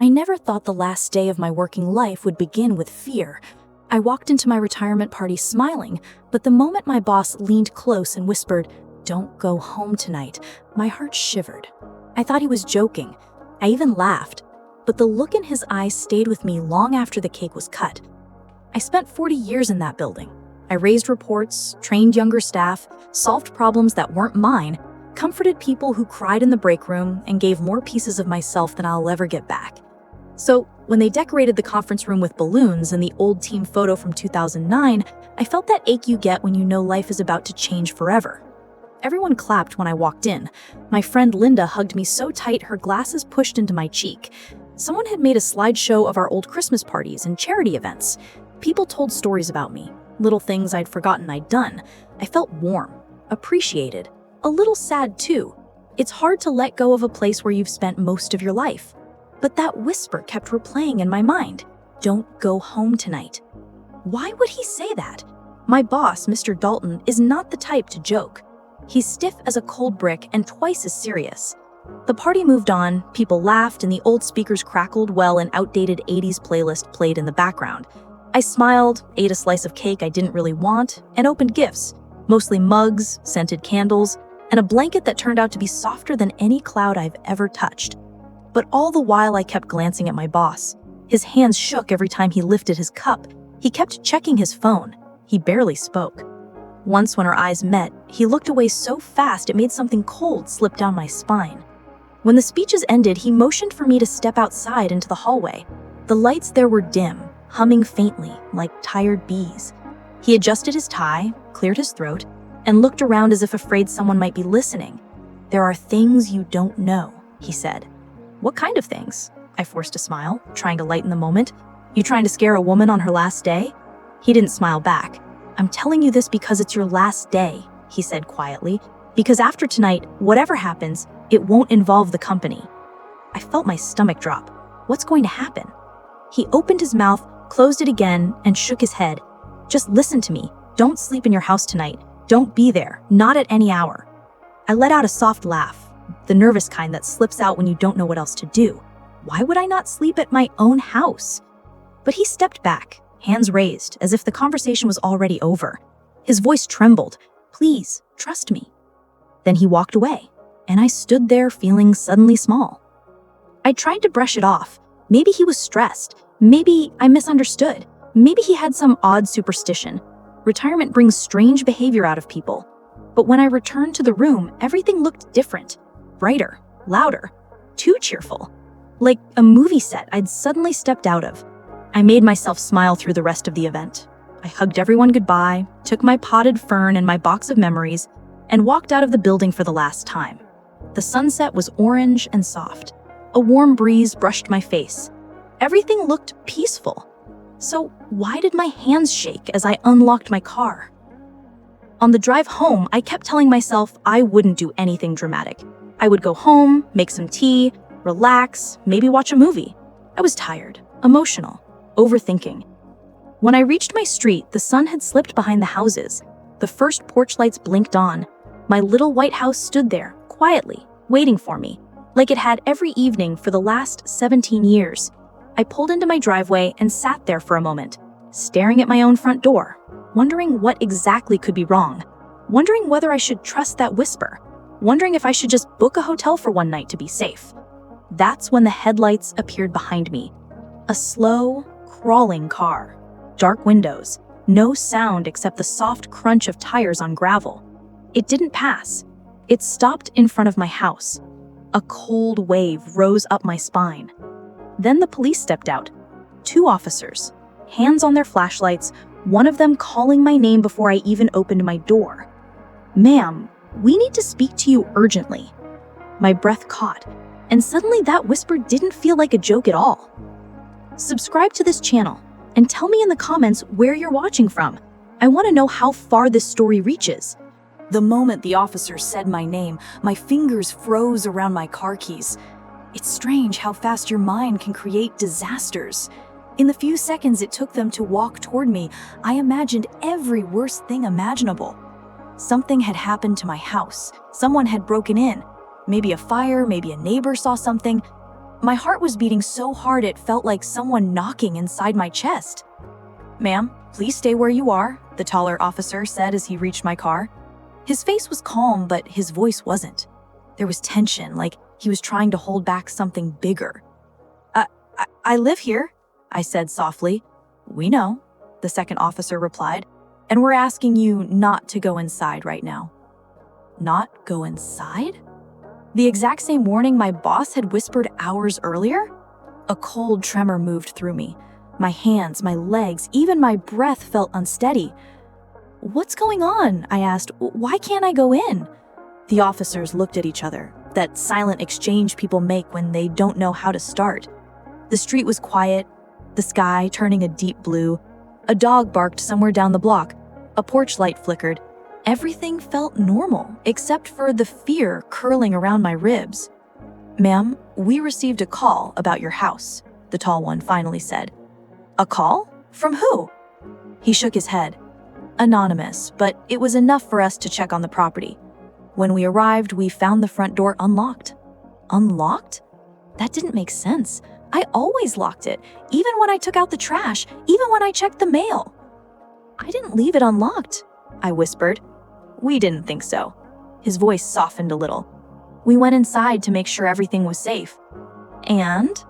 I never thought the last day of my working life would begin with fear. I walked into my retirement party smiling, but the moment my boss leaned close and whispered, "Don't go home tonight," my heart shivered. I thought he was joking. I even laughed, but the look in his eyes stayed with me long after the cake was cut. I spent 40 years in that building. I raised reports, trained younger staff, solved problems that weren't mine, comforted people who cried in the break room, and gave more pieces of myself than I'll ever get back. So, when they decorated the conference room with balloons and the old team photo from 2009, I felt that ache you get when you know life is about to change forever. Everyone clapped when I walked in. My friend Linda hugged me so tight her glasses pushed into my cheek. Someone had made a slideshow of our old Christmas parties and charity events. People told stories about me, little things I'd forgotten I'd done. I felt warm, appreciated, a little sad too. It's hard to let go of a place where you've spent most of your life. But that whisper kept replaying in my mind. "Don't go home tonight." Why would he say that? My boss, Mr. Dalton, is not the type to joke. He's stiff as a cold brick and twice as serious. The party moved on, people laughed, and the old speakers crackled while an outdated 80s playlist played in the background. I smiled, ate a slice of cake I didn't really want, and opened gifts, mostly mugs, scented candles, and a blanket that turned out to be softer than any cloud I've ever touched. But all the while I kept glancing at my boss. His hands shook every time he lifted his cup. He kept checking his phone. He barely spoke. Once when our eyes met, he looked away so fast it made something cold slip down my spine. When the speeches ended, he motioned for me to step outside into the hallway. The lights there were dim, humming faintly, like tired bees. He adjusted his tie, cleared his throat, and looked around as if afraid someone might be listening. "There are things you don't know," he said. "What kind of things?" I forced a smile, trying to lighten the moment. "You trying to scare a woman on her last day?" He didn't smile back. "I'm telling you this because it's your last day," he said quietly. "Because after tonight, whatever happens, it won't involve the company." I felt my stomach drop. What's going to happen? He opened his mouth, closed it again, and shook his head. "Just listen to me. Don't sleep in your house tonight. Don't be there, not at any hour." I let out a soft laugh, the nervous kind that slips out when you don't know what else to do. Why would I not sleep at my own house? But he stepped back, hands raised, as if the conversation was already over. His voice trembled. "Please, trust me." Then he walked away, and I stood there feeling suddenly small. I tried to brush it off. Maybe he was stressed. Maybe I misunderstood. Maybe he had some odd superstition. Retirement brings strange behavior out of people. But when I returned to the room, everything looked different. Brighter, louder, too cheerful. Like a movie set I'd suddenly stepped out of. I made myself smile through the rest of the event. I hugged everyone goodbye, took my potted fern and my box of memories, and walked out of the building for the last time. The sunset was orange and soft. A warm breeze brushed my face. Everything looked peaceful. So why did my hands shake as I unlocked my car? On the drive home, I kept telling myself I wouldn't do anything dramatic. I would go home, make some tea, relax, maybe watch a movie. I was tired, emotional, overthinking. When I reached my street, the sun had slipped behind the houses. The first porch lights blinked on. My little white house stood there, quietly, waiting for me, like it had every evening for the last 17 years. I pulled into my driveway and sat there for a moment, staring at my own front door, wondering what exactly could be wrong, wondering whether I should trust that whisper, wondering if I should just book a hotel for one night to be safe. That's when the headlights appeared behind me. A slow, crawling car. Dark windows, no sound except the soft crunch of tires on gravel. It didn't pass. It stopped in front of my house. A cold wave rose up my spine. Then the police stepped out. 2 officers, hands on their flashlights, one of them calling my name before I even opened my door. "Ma'am, we need to speak to you urgently." My breath caught, and suddenly that whisper didn't feel like a joke at all. Subscribe to this channel, and tell me in the comments where you're watching from. I want to know how far this story reaches. The moment the officer said my name, my fingers froze around my car keys. It's strange how fast your mind can create disasters. In the few seconds it took them to walk toward me, I imagined every worst thing imaginable. Something had happened to my house. Someone had broken in. Maybe a fire, maybe a neighbor saw something. My heart was beating so hard it felt like someone knocking inside my chest. "Ma'am, please stay where you are," the taller officer said as he reached my car. His face was calm, but his voice wasn't. There was tension, like he was trying to hold back something bigger. I live here," I said softly. "We know," the second officer replied, "and we're asking you not to go inside right now." Not go inside? The exact same warning my boss had whispered hours earlier? A cold tremor moved through me. My hands, my legs, even my breath felt unsteady. "What's going on?" I asked. "Why can't I go in?" The officers looked at each other, that silent exchange people make when they don't know how to start. The street was quiet, the sky turning a deep blue. A dog barked somewhere down the block. A porch light flickered. Everything felt normal, except for the fear curling around my ribs. "Ma'am, we received a call about your house," the tall one finally said. "A call? From who?" He shook his head. "Anonymous, but it was enough for us to check on the property. When we arrived, we found the front door unlocked." Unlocked? That didn't make sense. I always locked it, even when I took out the trash, even when I checked the mail. "I didn't leave it unlocked," I whispered. "We didn't think so." His voice softened a little. "We went inside to make sure everything was safe." And?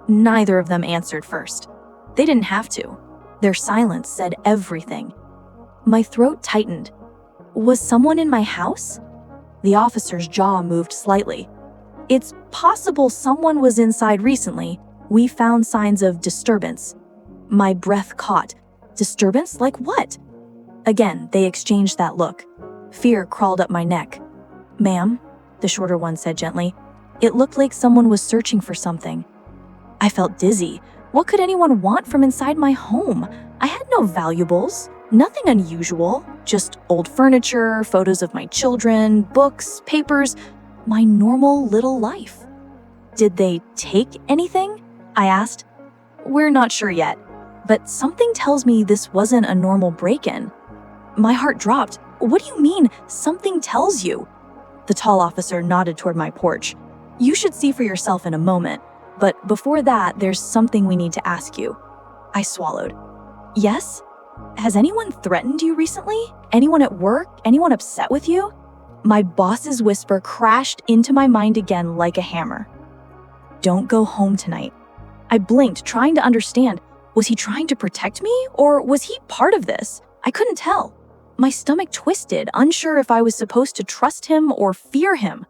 Neither of them answered first. They didn't have to. Their silence said everything. My throat tightened. Was someone in my house? The officer's jaw moved slightly. "It's possible someone was inside recently. We found signs of disturbance." My breath caught. Disturbance? Like what? Again, they exchanged that look. Fear crawled up my neck. "Ma'am," the shorter one said gently, "it looked like someone was searching for something." I felt dizzy. What could anyone want from inside my home? I had no valuables, nothing unusual, just old furniture, photos of my children, books, papers, my normal little life. "Did they take anything?" I asked. "We're not sure yet, but something tells me this wasn't a normal break-in." My heart dropped. "What do you mean, something tells you?" The tall officer nodded toward my porch. "You should see for yourself in a moment, but before that, there's something we need to ask you." I swallowed. "Yes? Has anyone threatened you recently? Anyone at work? Anyone upset with you?" My boss's whisper crashed into my mind again like a hammer. "Don't go home tonight." I blinked, trying to understand. Was he trying to protect me, or was he part of this? I couldn't tell. My stomach twisted, unsure if I was supposed to trust him or fear him.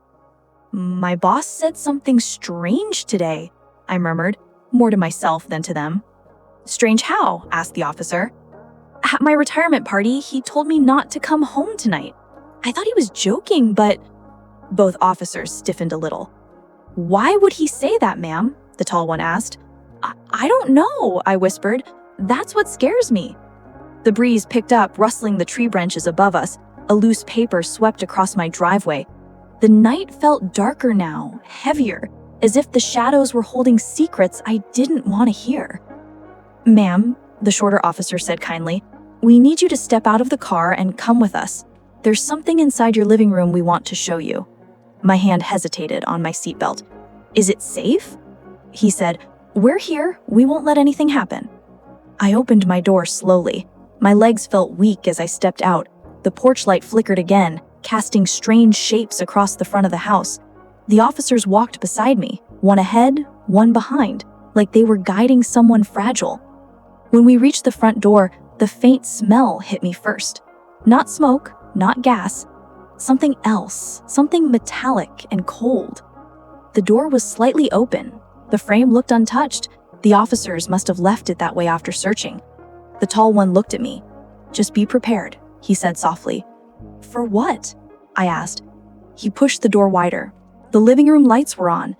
"My boss said something strange today," I murmured, more to myself than to them. "Strange how?" asked the officer. "At my retirement party, he told me not to come home tonight." I thought he was joking, but both officers stiffened a little. "Why would he say that, ma'am?" the tall one asked. I don't know," I whispered. "That's what scares me." The breeze picked up, rustling the tree branches above us. A loose paper swept across my driveway. The night felt darker now, heavier, as if the shadows were holding secrets I didn't want to hear. "Ma'am," the shorter officer said kindly, "we need you to step out of the car and come with us. There's something inside your living room we want to show you." My hand hesitated on my seatbelt. "Is it safe?" He said, "We're here. We won't let anything happen." I opened my door slowly. My legs felt weak as I stepped out. The porch light flickered again, casting strange shapes across the front of the house. The officers walked beside me, one ahead, one behind, like they were guiding someone fragile. When we reached the front door, the faint smell hit me first. Not smoke, not gas. Something else, something metallic and cold. The door was slightly open. The frame looked untouched. The officers must have left it that way after searching. The tall one looked at me. "Just be prepared," he said softly. "For what?" I asked. He pushed the door wider. The living room lights were on,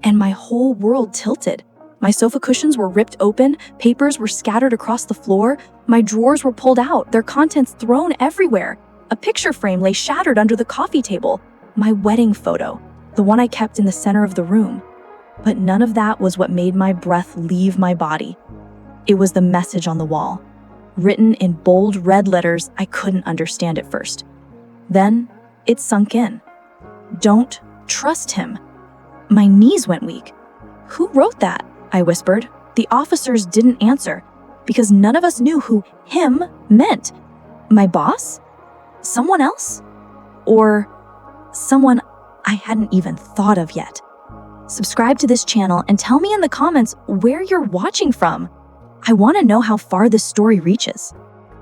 and my whole world tilted. My sofa cushions were ripped open, papers were scattered across the floor, my drawers were pulled out, their contents thrown everywhere. A picture frame lay shattered under the coffee table. My wedding photo, the one I kept in the center of the room. But none of that was what made my breath leave my body. It was the message on the wall, written in bold red letters I couldn't understand at first. Then it sunk in. "Don't trust him." My knees went weak. "Who wrote that?" I whispered. The officers didn't answer because none of us knew who him meant. My boss? Someone else? Or someone I hadn't even thought of yet? Subscribe to this channel and tell me in the comments where you're watching from. I want to know how far this story reaches.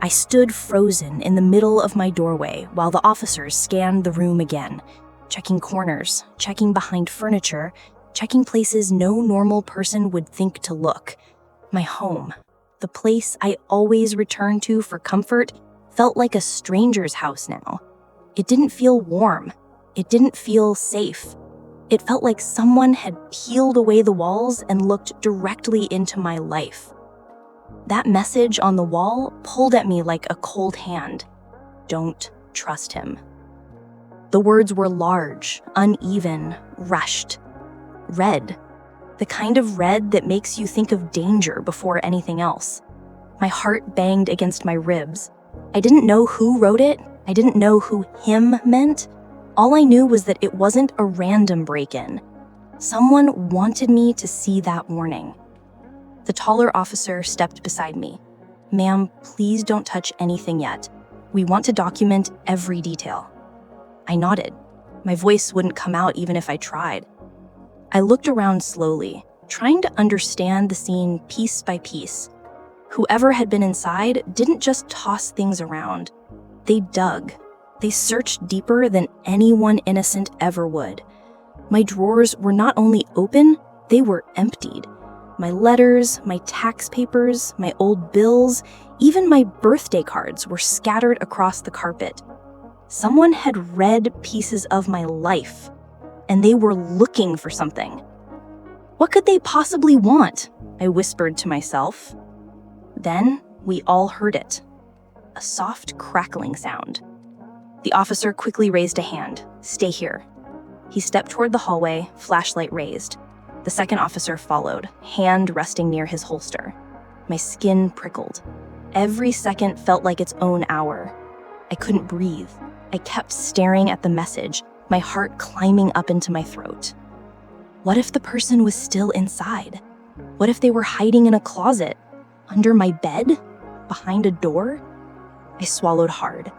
I stood frozen in the middle of my doorway while the officers scanned the room again, checking corners, checking behind furniture, checking places no normal person would think to look. My home, the place I always return to for comfort, felt like a stranger's house now. It didn't feel warm. It didn't feel safe. It felt like someone had peeled away the walls and looked directly into my life. That message on the wall pulled at me like a cold hand. Don't trust him. The words were large, uneven, rushed. Red. The kind of red that makes you think of danger before anything else. My heart banged against my ribs. I didn't know who wrote it. I didn't know who him meant. All I knew was that it wasn't a random break-in. Someone wanted me to see that warning. The taller officer stepped beside me. "Ma'am, please don't touch anything yet. We want to document every detail." I nodded. My voice wouldn't come out even if I tried. I looked around slowly, trying to understand the scene piece by piece. Whoever had been inside didn't just toss things around. They dug. They searched deeper than anyone innocent ever would. My drawers were not only open, they were emptied. My letters, my tax papers, my old bills, even my birthday cards were scattered across the carpet. Someone had read pieces of my life, and they were looking for something. What could they possibly want? I whispered to myself. Then we all heard it. A soft crackling sound. The officer quickly raised a hand. "Stay here." He stepped toward the hallway, flashlight raised. The second officer followed, hand resting near his holster. My skin prickled. Every second felt like its own hour. I couldn't breathe. I kept staring at the message, my heart climbing up into my throat. What if the person was still inside? What if they were hiding in a closet? Under my bed? Behind a door? I swallowed hard.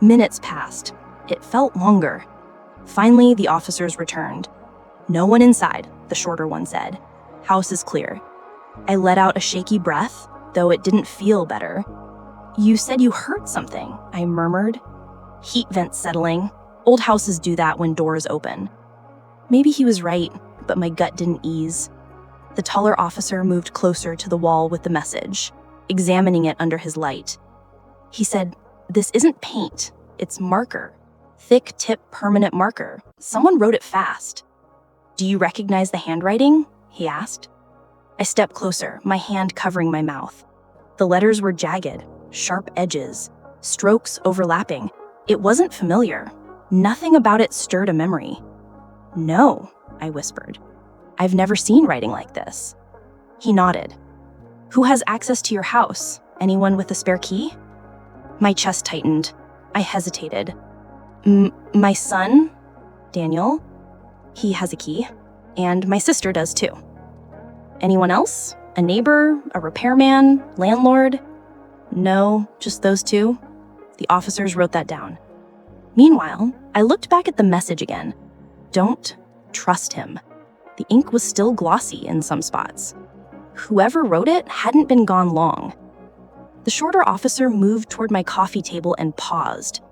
Minutes passed. It felt longer. Finally, the officers returned. "No one inside," the shorter one said. "House is clear." I let out a shaky breath, though it didn't feel better. "You said you heard something," I murmured. "Heat vents settling. Old houses do that when doors open." Maybe he was right, but my gut didn't ease. The taller officer moved closer to the wall with the message, examining it under his light. He said, "This isn't paint, it's marker. Thick tip permanent marker. Someone wrote it fast." "Do you recognize the handwriting?" he asked. I stepped closer, my hand covering my mouth. The letters were jagged, sharp edges, strokes overlapping. It wasn't familiar. Nothing about it stirred a memory. "No," I whispered. "I've never seen writing like this." He nodded. "Who has access to your house? Anyone with a spare key?" My chest tightened. I hesitated. My son, Daniel, he has a key, and my sister does too." "Anyone else? A neighbor, a repairman, landlord?" "No, just those two." The officers wrote that down. Meanwhile, I looked back at the message again. Don't trust him. The ink was still glossy in some spots. Whoever wrote it hadn't been gone long. The shorter officer moved toward my coffee table and paused.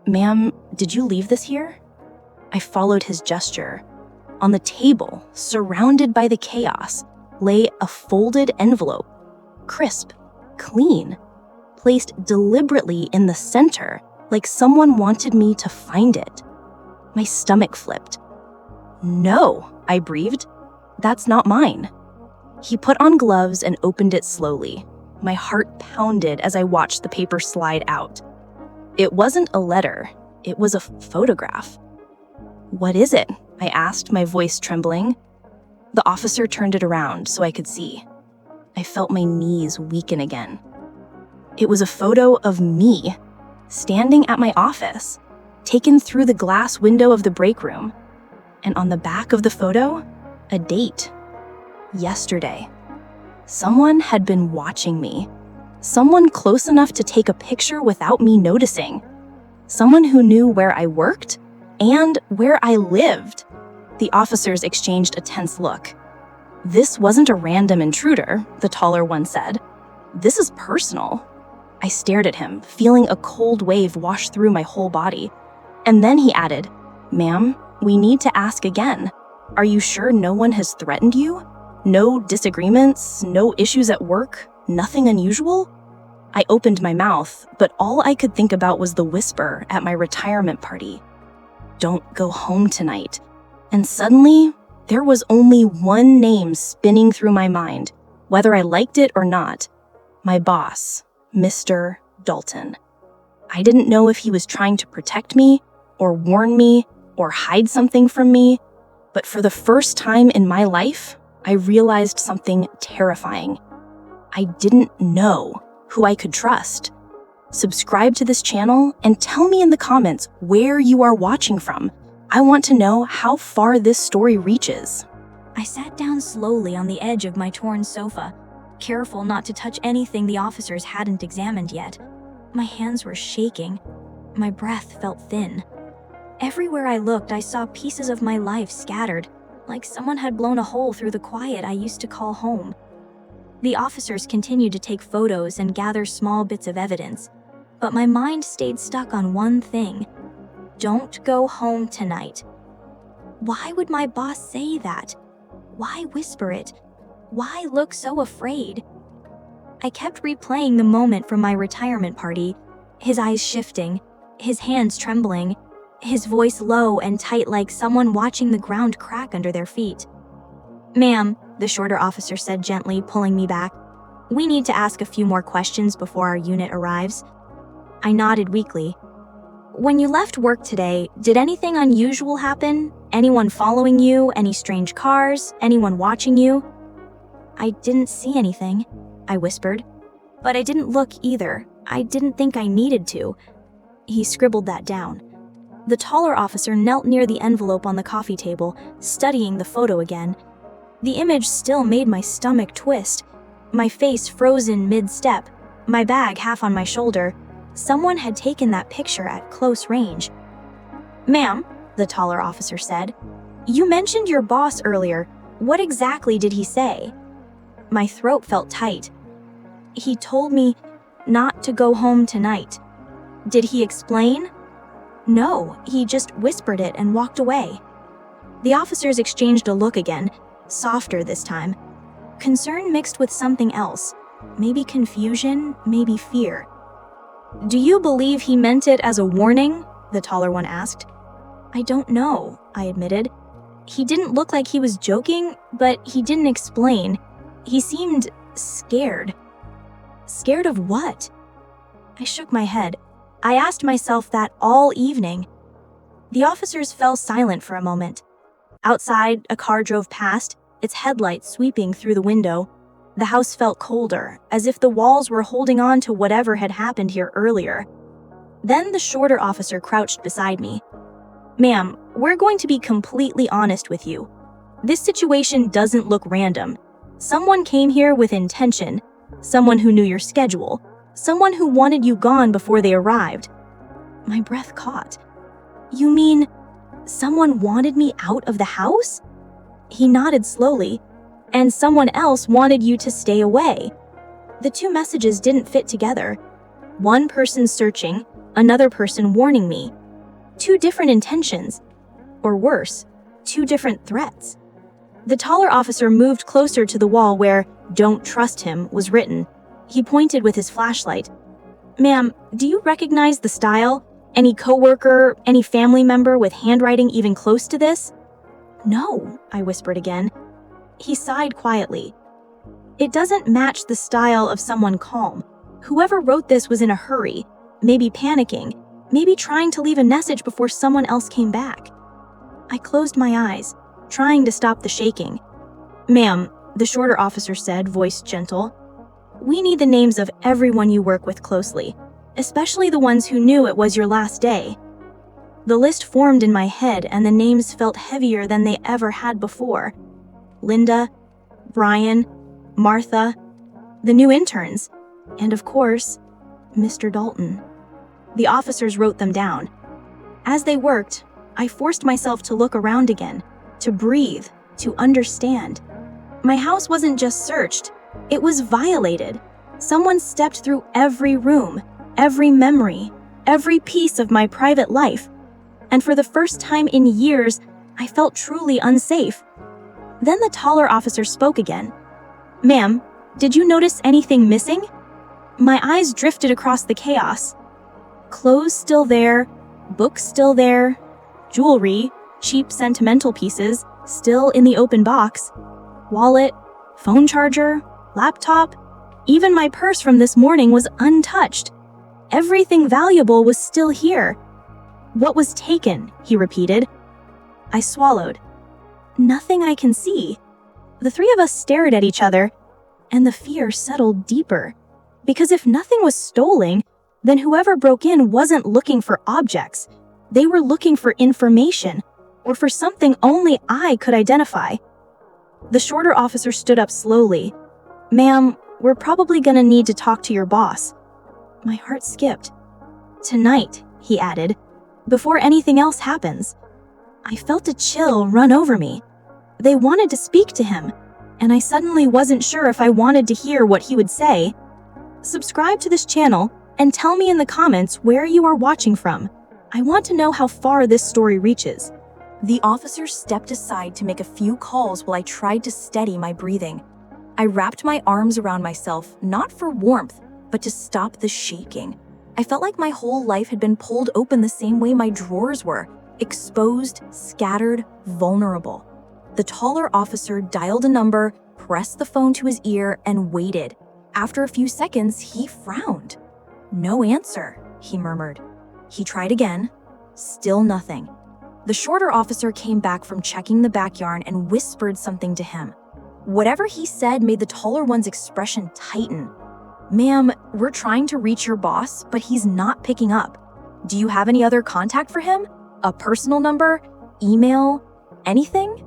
"Ma'am, did you leave this here?" I followed his gesture. On the table, surrounded by the chaos, lay a folded envelope. Crisp, clean, placed deliberately in the center, like someone wanted me to find it. My stomach flipped. "No," I breathed. "That's not mine." He put on gloves and opened it slowly. My heart pounded as I watched the paper slide out. It wasn't a letter. It was a photograph. "What is it?" I asked, my voice trembling. The officer turned it around so I could see. I felt my knees weaken again. It was a photo of me, standing at my office, taken through the glass window of the break room. And on the back of the photo, a date. yesterday. Someone had been watching me. Someone close enough to take a picture without me noticing. Someone who knew where I worked and where I lived. The officers exchanged a tense look. "This wasn't a random intruder," the taller one said. "This is personal." I stared at him, feeling a cold wave wash through my whole body. And then he added, "Ma'am, we need to ask again. Are you sure no one has threatened you? No disagreements, no issues at work, nothing unusual?" I opened my mouth, but all I could think about was the whisper at my retirement party. "Don't go home tonight." And suddenly, there was only one name spinning through my mind, whether I liked it or not. My boss, Mr. Dalton. I didn't know if he was trying to protect me, or warn me, or hide something from me, but for the first time in my life, I realized something terrifying. I didn't know who I could trust. Subscribe to this channel and tell me in the comments where you are watching from. I want to know how far this story reaches. I sat down slowly on the edge of my torn sofa, careful not to touch anything the officers hadn't examined yet. My hands were shaking. My breath felt thin. Everywhere I looked, I saw pieces of my life scattered, like someone had blown a hole through the quiet I used to call home. The officers continued to take photos and gather small bits of evidence, but my mind stayed stuck on one thing. Don't go home tonight. Why would my boss say that? Why whisper it? Why look so afraid? I kept replaying the moment from my retirement party, his eyes shifting, his hands trembling, his voice low and tight like someone watching the ground crack under their feet. "Ma'am," the shorter officer said gently, pulling me back, "we need to ask a few more questions before our unit arrives." I nodded weakly. "When you left work today, did anything unusual happen? Anyone following you? Any strange cars? Anyone watching you?" "I didn't see anything," I whispered. "But I didn't look either. I didn't think I needed to." He scribbled that down. The taller officer knelt near the envelope on the coffee table, studying the photo again. The image still made my stomach twist. My face frozen mid-step, my bag half on my shoulder. Someone had taken that picture at close range. "Ma'am," the taller officer said, "you mentioned your boss earlier. What exactly did he say?" My throat felt tight. "He told me not to go home tonight." "Did he explain?" "No, he just whispered it and walked away." The officers exchanged a look again, softer this time. Concern mixed with something else. Maybe confusion, maybe fear. "Do you believe he meant it as a warning?" the taller one asked. "I don't know," I admitted. "He didn't look like he was joking, but he didn't explain. He seemed scared." "Scared of what?" I shook my head. I asked myself that all evening. The officers fell silent for a moment. Outside, a car drove past, its headlights sweeping through the window. The house felt colder, as if the walls were holding on to whatever had happened here earlier. Then the shorter officer crouched beside me. "Ma'am, we're going to be completely honest with you. This situation doesn't look random. Someone came here with intention, someone who knew your schedule, someone who wanted you gone before they arrived." My breath caught. "You mean someone wanted me out of the house?" He nodded slowly. "And someone else wanted you to stay away." The two messages didn't fit together. One person searching, another person warning me. Two different intentions. Or worse, two different threats. The taller officer moved closer to the wall where "Don't trust him" was written. He pointed with his flashlight. "Ma'am, do you recognize the style? Any coworker, any family member with handwriting even close to this?" "No," I whispered again. He sighed quietly. "It doesn't match the style of someone calm. Whoever wrote this was in a hurry, maybe panicking, maybe trying to leave a message before someone else came back." I closed my eyes, trying to stop the shaking. "Ma'am," the shorter officer said, voice gentle, "we need the names of everyone you work with closely, especially the ones who knew it was your last day." The list formed in my head and the names felt heavier than they ever had before. Linda, Brian, Martha, the new interns, and of course, Mr. Dalton. The officers wrote them down. As they worked, I forced myself to look around again, to breathe, to understand. My house wasn't just searched, it was violated. Someone stepped through every room, every memory, every piece of my private life. And for the first time in years, I felt truly unsafe. Then the taller officer spoke again. "Ma'am, did you notice anything missing?" My eyes drifted across the chaos. Clothes still there, books still there, jewelry, cheap sentimental pieces, still in the open box, wallet, phone charger, laptop, even my purse from this morning was untouched. Everything valuable was still here. "What was taken?" he repeated. I swallowed. "Nothing I can see." The three of us stared at each other, and the fear settled deeper. Because if nothing was stolen, then whoever broke in wasn't looking for objects. They were looking for information, or for something only I could identify. The shorter officer stood up slowly. "Ma'am, we're probably gonna need to talk to your boss." My heart skipped. "Tonight," he added, "before anything else happens." I felt a chill run over me. They wanted to speak to him, and I suddenly wasn't sure if I wanted to hear what he would say. Subscribe to this channel and tell me in the comments where you are watching from. I want to know how far this story reaches. The officer stepped aside to make a few calls while I tried to steady my breathing. I wrapped my arms around myself, not for warmth, but to stop the shaking. I felt like my whole life had been pulled open the same way my drawers were, exposed, scattered, vulnerable. The taller officer dialed a number, pressed the phone to his ear, and waited. After a few seconds, he frowned. "No answer," he murmured. He tried again. Still nothing. The shorter officer came back from checking the backyard and whispered something to him. Whatever he said made the taller one's expression tighten. "Ma'am, we're trying to reach your boss, but he's not picking up. Do you have any other contact for him? A personal number? Email? Anything?"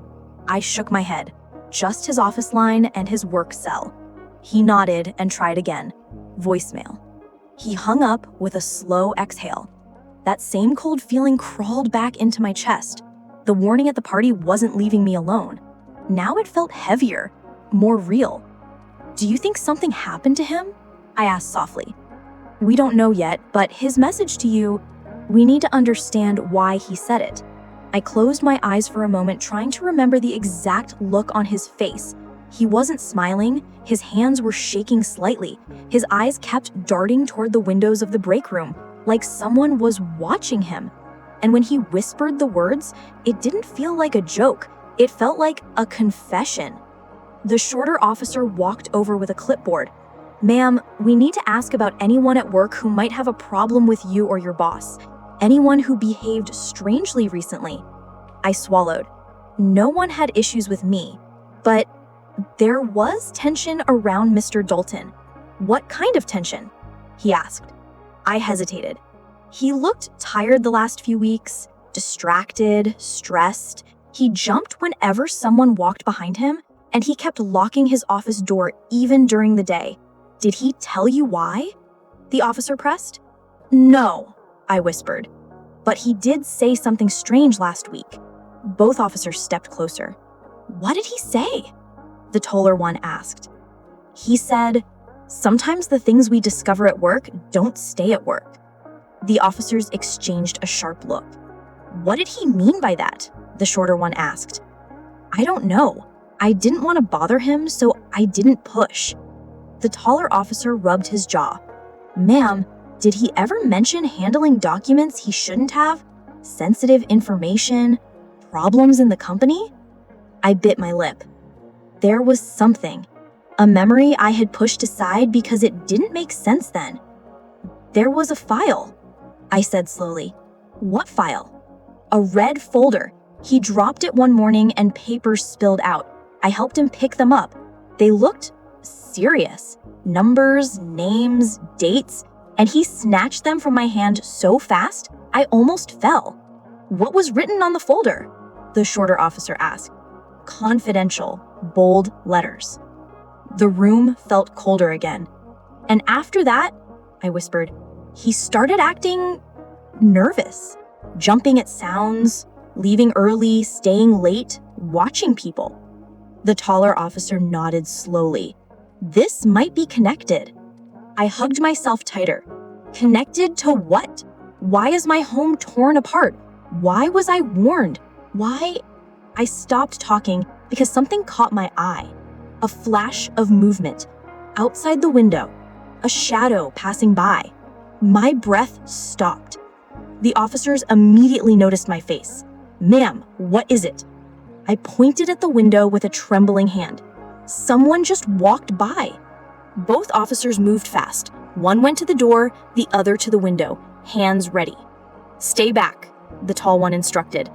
I shook my head. Just his office line and his work cell. He nodded and tried again. Voicemail. He hung up with a slow exhale. That same cold feeling crawled back into my chest. The warning at the party wasn't leaving me alone. Now it felt heavier, more real. "Do you think something happened to him?" I asked softly. "We don't know yet, but his message to you, we need to understand why he said it." I closed my eyes for a moment, trying to remember the exact look on his face. He wasn't smiling, his hands were shaking slightly. His eyes kept darting toward the windows of the break room, like someone was watching him. And when he whispered the words, it didn't feel like a joke. It felt like a confession. The shorter officer walked over with a clipboard. "Ma'am, we need to ask about anyone at work who might have a problem with you or your boss. Anyone who behaved strangely recently." I swallowed. No one had issues with me, but there was tension around Mr. Dalton. "What kind of tension?" he asked. I hesitated. He looked tired the last few weeks, distracted, stressed. He jumped whenever someone walked behind him, and he kept locking his office door even during the day. "Did he tell you why?" the officer pressed. "No," I whispered. "But he did say something strange last week." Both officers stepped closer. "What did he say?" the taller one asked. "He said, sometimes the things we discover at work don't stay at work." The officers exchanged a sharp look. "What did he mean by that?" the shorter one asked. "I don't know. I didn't want to bother him, so I didn't push." The taller officer rubbed his jaw. "Ma'am, did he ever mention handling documents he shouldn't have? Sensitive information? Problems in the company?" I bit my lip. There was something. A memory I had pushed aside because it didn't make sense then. "There was a file," I said slowly. "What file?" "A red folder. He dropped it one morning and papers spilled out. I helped him pick them up. They looked serious. Numbers, names, dates, and he snatched them from my hand so fast, I almost fell." "What was written on the folder?" the shorter officer asked. confidential, bold letters. The room felt colder again. And after that, I whispered, he started acting nervous, jumping at sounds, leaving early, staying late, watching people. The taller officer nodded slowly. This might be connected. I hugged myself tighter. Connected to what? Why is my home torn apart? Why was I warned? Why? I stopped talking because something caught my eye. A flash of movement. Outside the window. A shadow passing by. My breath stopped. The officers immediately noticed my face. Ma'am, what is it? I pointed at the window with a trembling hand. Someone just walked by. Both officers moved fast. One went to the door, the other to the window, hands ready. Stay back, the tall one instructed.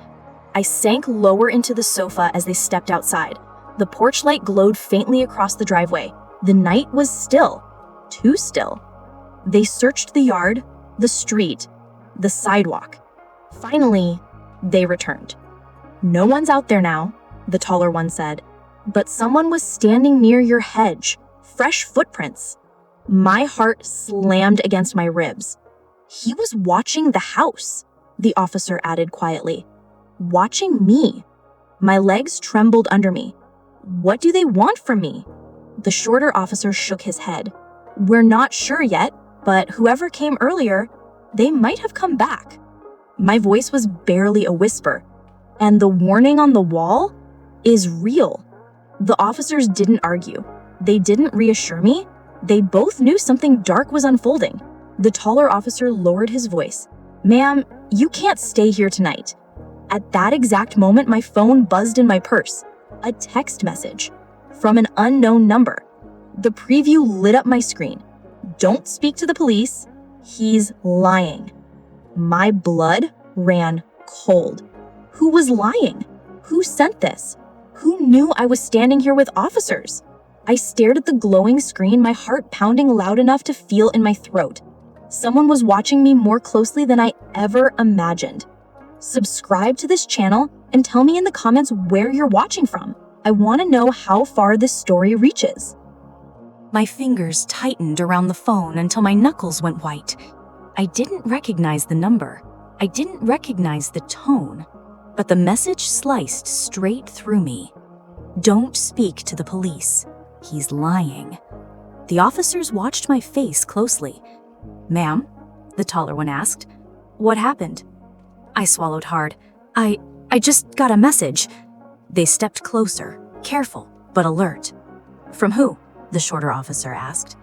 I sank lower into the sofa as they stepped outside. The porch light glowed faintly across the driveway. The night was still, too still. They searched the yard, the street, the sidewalk. Finally, they returned. No one's out there now, the taller one said, but someone was standing near your hedge, fresh footprints. My heart slammed against my ribs. He was watching the house, the officer added quietly. Watching me. My legs trembled under me. What do they want from me? The shorter officer shook his head. We're not sure yet, but whoever came earlier, they might have come back. My voice was barely a whisper. And the warning on the wall is real. The officers didn't argue. They didn't reassure me. They both knew something dark was unfolding. The taller officer lowered his voice. Ma'am, you can't stay here tonight. At that exact moment, my phone buzzed in my purse. A text message from an unknown number. The preview lit up my screen. Don't speak to the police. He's lying. My blood ran cold. Who was lying? Who sent this? Who knew I was standing here with officers? I stared at the glowing screen, my heart pounding loud enough to feel in my throat. Someone was watching me more closely than I ever imagined. Subscribe to this channel and tell me in the comments where you're watching from. I want to know how far this story reaches. My fingers tightened around the phone until my knuckles went white. I didn't recognize the number. I didn't recognize the tone. But the message sliced straight through me. Don't speak to the police. He's lying. The officers watched my face closely. Ma'am, the taller one asked, what happened? I swallowed hard. I just got a message. They stepped closer, careful but alert. From who? The shorter officer asked.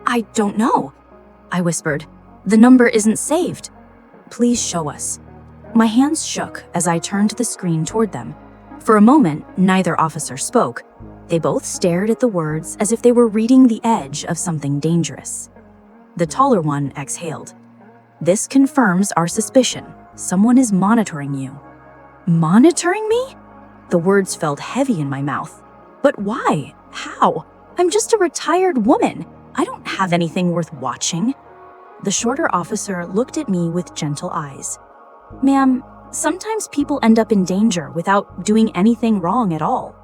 I don't know, I whispered. The number isn't saved. Please show us. My hands shook as I turned the screen toward them. For a moment, neither officer spoke. They both stared at the words as if they were reading the edge of something dangerous. The taller one exhaled. This confirms our suspicion. Someone is monitoring you. Monitoring me? The words felt heavy in my mouth. But why? How? I'm just a retired woman. I don't have anything worth watching. The shorter officer looked at me with gentle eyes. Ma'am, sometimes people end up in danger without doing anything wrong at all.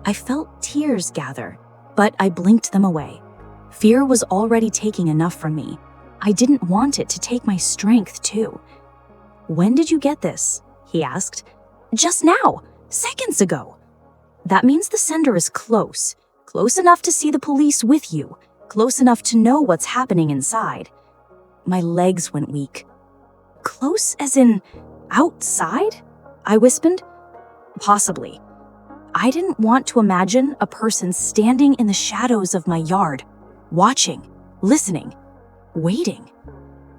I felt tears gather, but I blinked them away. Fear was already taking enough from me. I didn't want it to take my strength too. When did you get this? He asked. Just now, seconds ago. That means the sender is close. Close enough to see the police with you. Close enough to know what's happening inside. My legs went weak. Close as in outside? I whispered. Possibly. I didn't want to imagine a person standing in the shadows of my yard, watching, listening, waiting.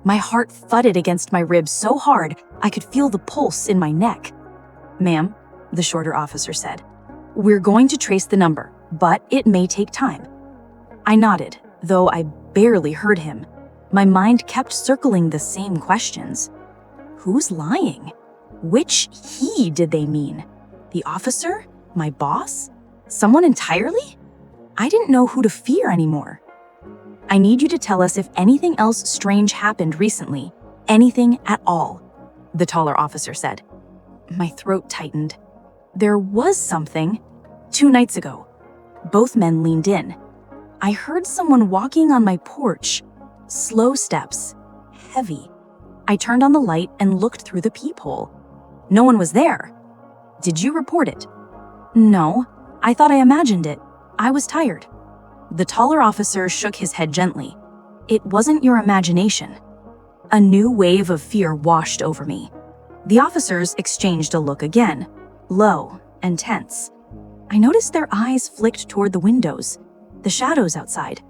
My heart thudded against my ribs so hard I could feel the pulse in my neck. Ma'am, the shorter officer said, we're going to trace the number, but it may take time. I nodded, though I barely heard him. My mind kept circling the same questions. Who's lying? Which he did they mean? The officer? My boss? Someone entirely? I didn't know who to fear anymore. I need you to tell us if anything else strange happened recently. Anything at all, the taller officer said. My throat tightened. There was something. 2 nights ago. Both men leaned in. I heard someone walking on my porch. Slow steps. Heavy. I turned on the light and looked through the peephole. No one was there. Did you report it? No. I thought I imagined it. I was tired. The taller officer shook his head gently. It wasn't your imagination. A new wave of fear washed over me. The officers exchanged a look again, low and tense. I noticed their eyes flicked toward the windows, the shadows outside.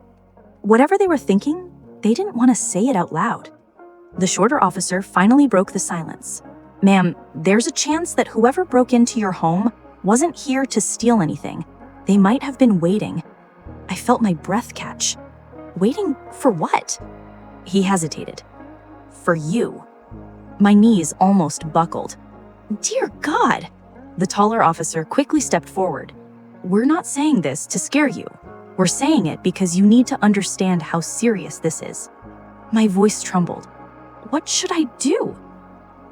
Whatever they were thinking, they didn't want to say it out loud. The shorter officer finally broke the silence. Ma'am, there's a chance that whoever broke into your home wasn't here to steal anything. They might have been waiting. I felt my breath catch. Waiting for what? He hesitated. For you. My knees almost buckled. Dear God! The taller officer quickly stepped forward. We're not saying this to scare you. We're saying it because you need to understand how serious this is. My voice trembled. What should I do?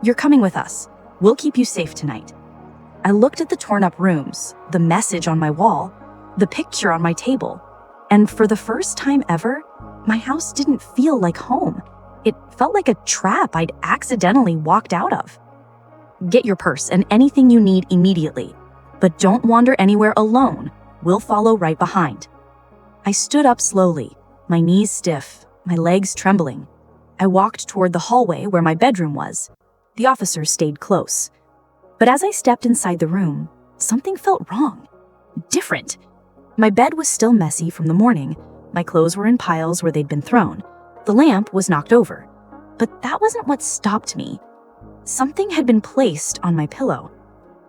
You're coming with us. We'll keep you safe tonight. I looked at the torn-up rooms, the message on my wall, the picture on my table, and for the first time ever, my house didn't feel like home. It felt like a trap I'd accidentally walked out of. Get your purse and anything you need immediately, but don't wander anywhere alone. We'll follow right behind. I stood up slowly, my knees stiff, my legs trembling. I walked toward the hallway where my bedroom was. The officers stayed close. But as I stepped inside the room, something felt wrong. Different. My bed was still messy from the morning. My clothes were in piles where they'd been thrown. The lamp was knocked over. But that wasn't what stopped me. Something had been placed on my pillow.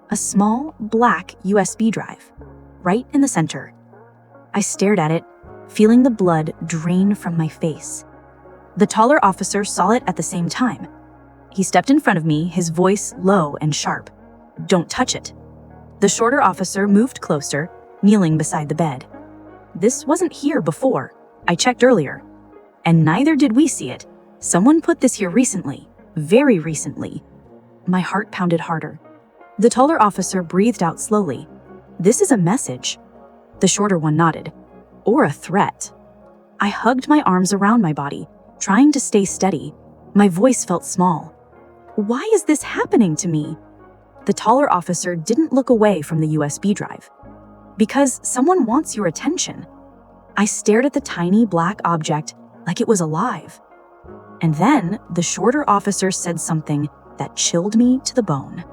A small, black USB drive, right in the center. I stared at it, feeling the blood drain from my face. The taller officer saw it at the same time. He stepped in front of me, his voice low and sharp. Don't touch it. The shorter officer moved closer, kneeling beside the bed. This wasn't here before. I checked earlier. And neither did we see it. Someone put this here recently. Very recently. My heart pounded harder. The taller officer breathed out slowly. This is a message. The shorter one nodded. Or a threat. I hugged my arms around my body, trying to stay steady. My voice felt small. Why is this happening to me? The taller officer didn't look away from the USB drive. Because someone wants your attention. I stared at the tiny black object like it was alive. And then the shorter officer said something that chilled me to the bone.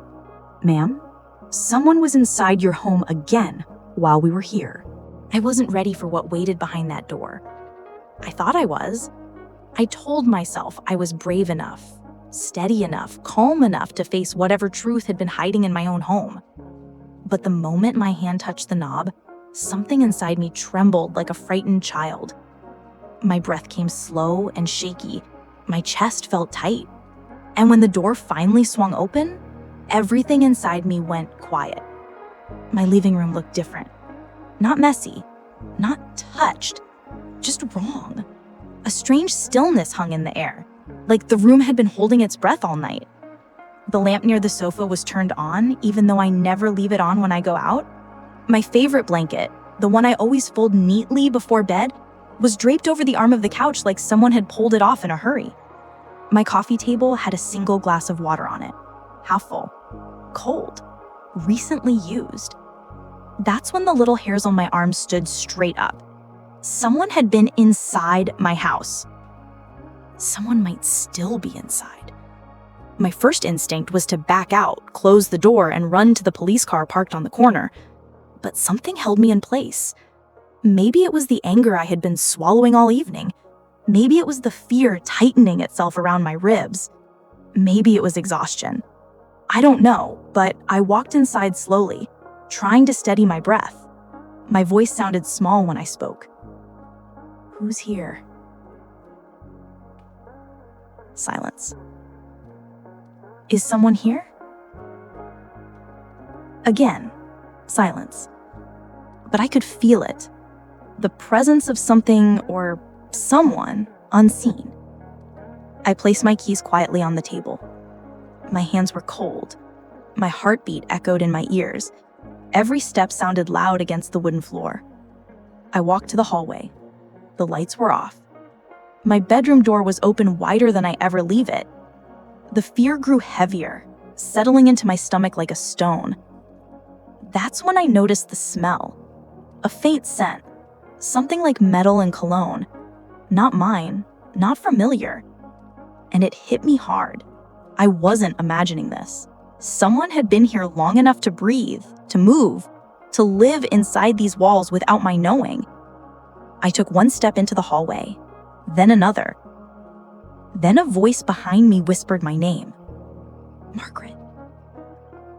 Ma'am, someone was inside your home again while we were here. I wasn't ready for what waited behind that door. I thought I was. I told myself I was brave enough, steady enough, calm enough to face whatever truth had been hiding in my own home. But the moment my hand touched the knob, something inside me trembled like a frightened child. My breath came slow and shaky. My chest felt tight. And when the door finally swung open, everything inside me went quiet. My living room looked different. Not messy, not touched, just wrong. A strange stillness hung in the air, like the room had been holding its breath all night. The lamp near the sofa was turned on, even though I never leave it on when I go out. My favorite blanket, the one I always fold neatly before bed, was draped over the arm of the couch like someone had pulled it off in a hurry. My coffee table had a single glass of water on it, half full, cold, recently used. That's when the little hairs on my arm stood straight up. Someone had been inside my house. Someone might still be inside. My first instinct was to back out, close the door, and run to the police car parked on the corner. But something held me in place. Maybe it was the anger I had been swallowing all evening. Maybe it was the fear tightening itself around my ribs. Maybe it was exhaustion. I don't know, but I walked inside slowly, trying to steady my breath. My voice sounded small when I spoke. Who's here? Silence. Is someone here? Again, silence. But I could feel it. The presence of something or someone unseen. I placed my keys quietly on the table. My hands were cold. My heartbeat echoed in my ears. Every step sounded loud against the wooden floor. I walked to the hallway. The lights were off. My bedroom door was open wider than I ever leave it. The fear grew heavier, settling into my stomach like a stone. That's when I noticed the smell. A faint scent, something like metal and cologne. Not mine, not familiar. And it hit me hard. I wasn't imagining this. Someone had been here long enough to breathe, to move, to live inside these walls without my knowing. I took one step into the hallway, then another. Then a voice behind me whispered my name. Margaret.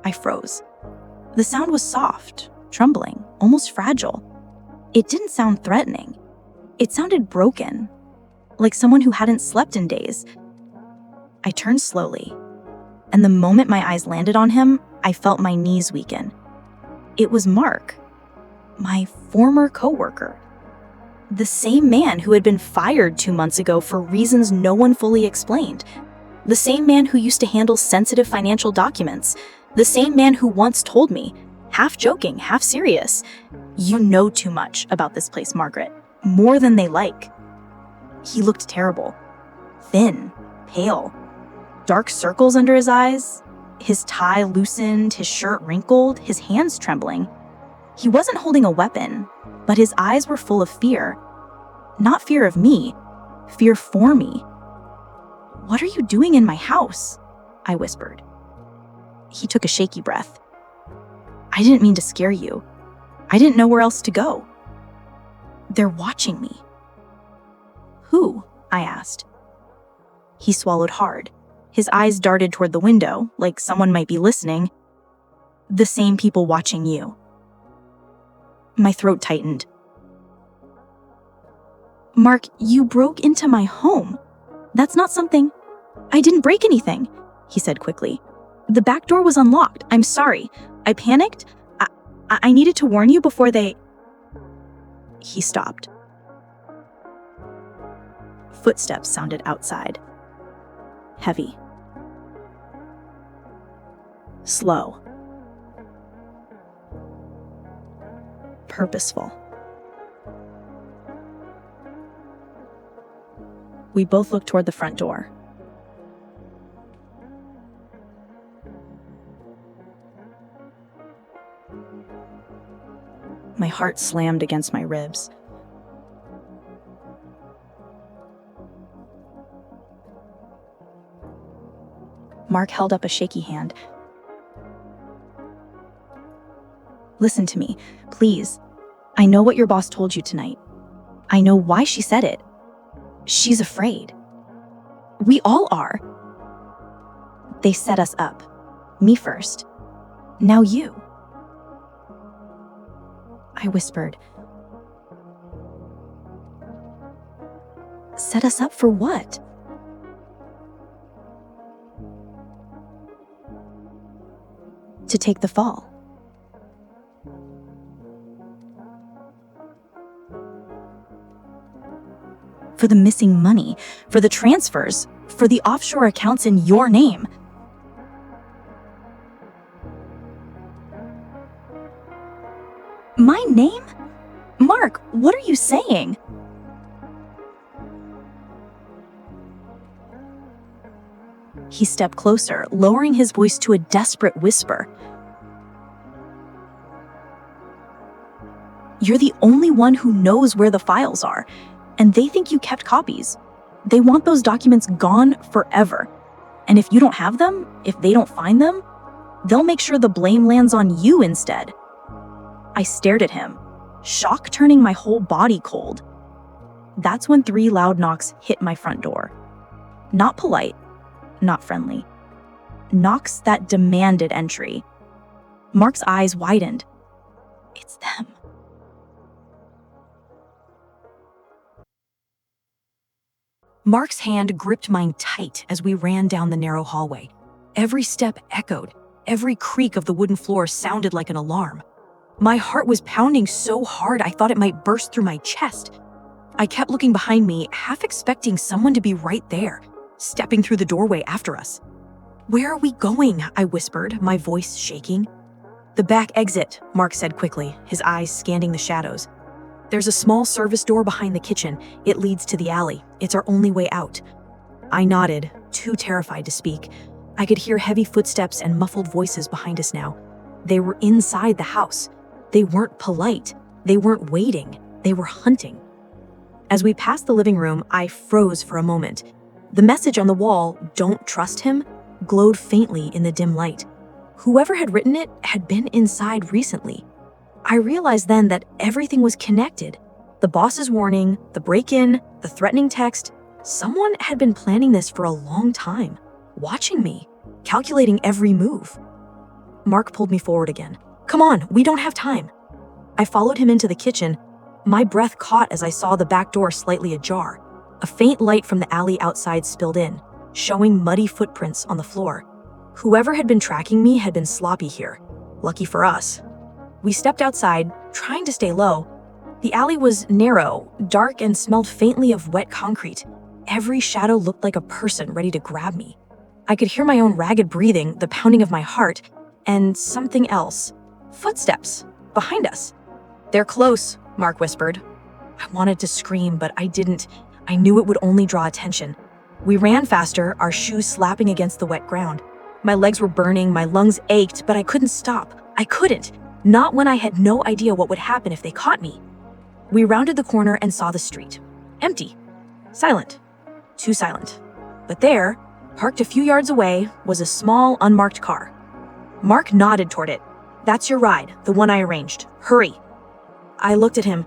I froze. The sound was soft, trembling, almost fragile. It didn't sound threatening. It sounded broken, like someone who hadn't slept in days. I turned slowly, and the moment my eyes landed on him, I felt my knees weaken. It was Mark, my former coworker. The same man who had been fired 2 months ago for reasons no one fully explained. The same man who used to handle sensitive financial documents. The same man who once told me, half joking, half serious, "You know too much about this place, Margaret. More than they like." He looked terrible. Thin, pale, dark circles under his eyes, his tie loosened, his shirt wrinkled, his hands trembling. He wasn't holding a weapon, but his eyes were full of fear. Not fear of me, fear for me. "What are you doing in my house?" I whispered. He took a shaky breath. "I didn't mean to scare you. I didn't know where else to go." "They're watching me." "Who?" I asked. He swallowed hard. His eyes darted toward the window, like someone might be listening. "The same people watching you." My throat tightened. "Mark, you broke into my home. That's not something—" "I didn't break anything," he said quickly. "The back door was unlocked. I'm sorry. I panicked. I needed to warn you before they—" He stopped. Footsteps sounded outside. Heavy. Slow. Purposeful. We both looked toward the front door. My heart slammed against my ribs. Mark held up a shaky hand. "Listen to me, please. I know what your boss told you tonight. I know why she said it. She's afraid. We all are. They set us up. Me first. Now you." I whispered. "Set us up for what?" "To take the fall." "For the missing money, for the transfers, for the offshore accounts in your name." "My name? Mark, what are you saying?" He stepped closer, lowering his voice to a desperate whisper. "You're the only one who knows where the files are, and they think you kept copies. They want those documents gone forever. And if you don't have them, if they don't find them, they'll make sure the blame lands on you instead." I stared at him, shock turning my whole body cold. That's when 3 loud knocks hit my front door. Not polite, not friendly. Knocks that demanded entry. Mark's eyes widened. "It's them." Mark's hand gripped mine tight as we ran down the narrow hallway. Every step echoed. Every creak of the wooden floor sounded like an alarm. My heart was pounding so hard I thought it might burst through my chest. I kept looking behind me, half expecting someone to be right there, stepping through the doorway after us. "Where are we going?" I whispered, my voice shaking. "The back exit," Mark said quickly, his eyes scanning the shadows. "There's a small service door behind the kitchen. It leads to the alley. It's our only way out." I nodded, too terrified to speak. I could hear heavy footsteps and muffled voices behind us now. They were inside the house. They weren't polite. They weren't waiting. They were hunting. As we passed the living room, I froze for a moment. The message on the wall, "Don't trust him," glowed faintly in the dim light. Whoever had written it had been inside recently. I realized then that everything was connected. The boss's warning, the break-in, the threatening text. Someone had been planning this for a long time, watching me, calculating every move. Mark pulled me forward again. "Come on, we don't have time." I followed him into the kitchen. My breath caught as I saw the back door slightly ajar. A faint light from the alley outside spilled in, showing muddy footprints on the floor. Whoever had been tracking me had been sloppy here. Lucky for us. We stepped outside, trying to stay low. The alley was narrow, dark, and smelled faintly of wet concrete. Every shadow looked like a person ready to grab me. I could hear my own ragged breathing, the pounding of my heart, and something else. Footsteps behind us. "They're close," Mark whispered. I wanted to scream, but I didn't. I knew it would only draw attention. We ran faster, our shoes slapping against the wet ground. My legs were burning, my lungs ached, but I couldn't stop. I couldn't. Not when I had no idea what would happen if they caught me. We rounded the corner and saw the street. Empty. Silent. Too silent. But there, parked a few yards away, was a small, unmarked car. Mark nodded toward it. "That's your ride, the one I arranged. Hurry." I looked at him.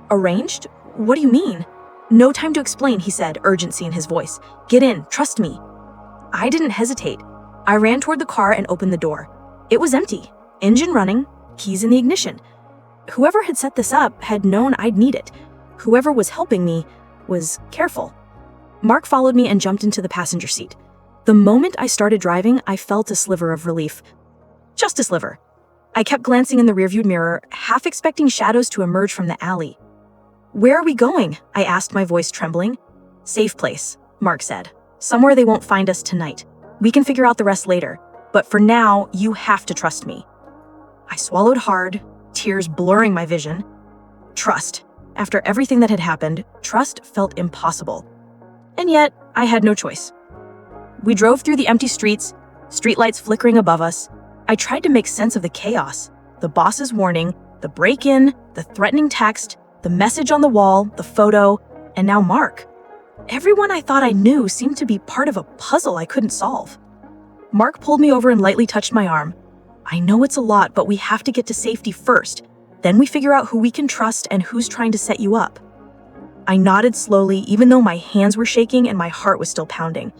"Arranged? What do you mean?" "No time to explain," he said, urgency in his voice. "Get in, trust me." I didn't hesitate. I ran toward the car and opened the door. It was empty. Engine running, keys in the ignition. Whoever had set this up had known I'd need it. Whoever was helping me was careful. Mark followed me and jumped into the passenger seat. The moment I started driving, I felt a sliver of relief. Just a sliver. I kept glancing in the rearview mirror, half expecting shadows to emerge from the alley. "Where are we going?" I asked, my voice trembling. "Safe place," Mark said. "Somewhere they won't find us tonight. We can figure out the rest later, but for now, you have to trust me." I swallowed hard, tears blurring my vision. Trust. After everything that had happened, trust felt impossible. And yet, I had no choice. We drove through the empty streets, streetlights flickering above us. I tried to make sense of the chaos. The boss's warning, the break-in, the threatening text, the message on the wall, the photo, and now Mark. Everyone I thought I knew seemed to be part of a puzzle I couldn't solve. Mark pulled me over and lightly touched my arm. "I know it's a lot, but we have to get to safety first. Then we figure out who we can trust and who's trying to set you up." I nodded slowly, even though my hands were shaking and my heart was still pounding.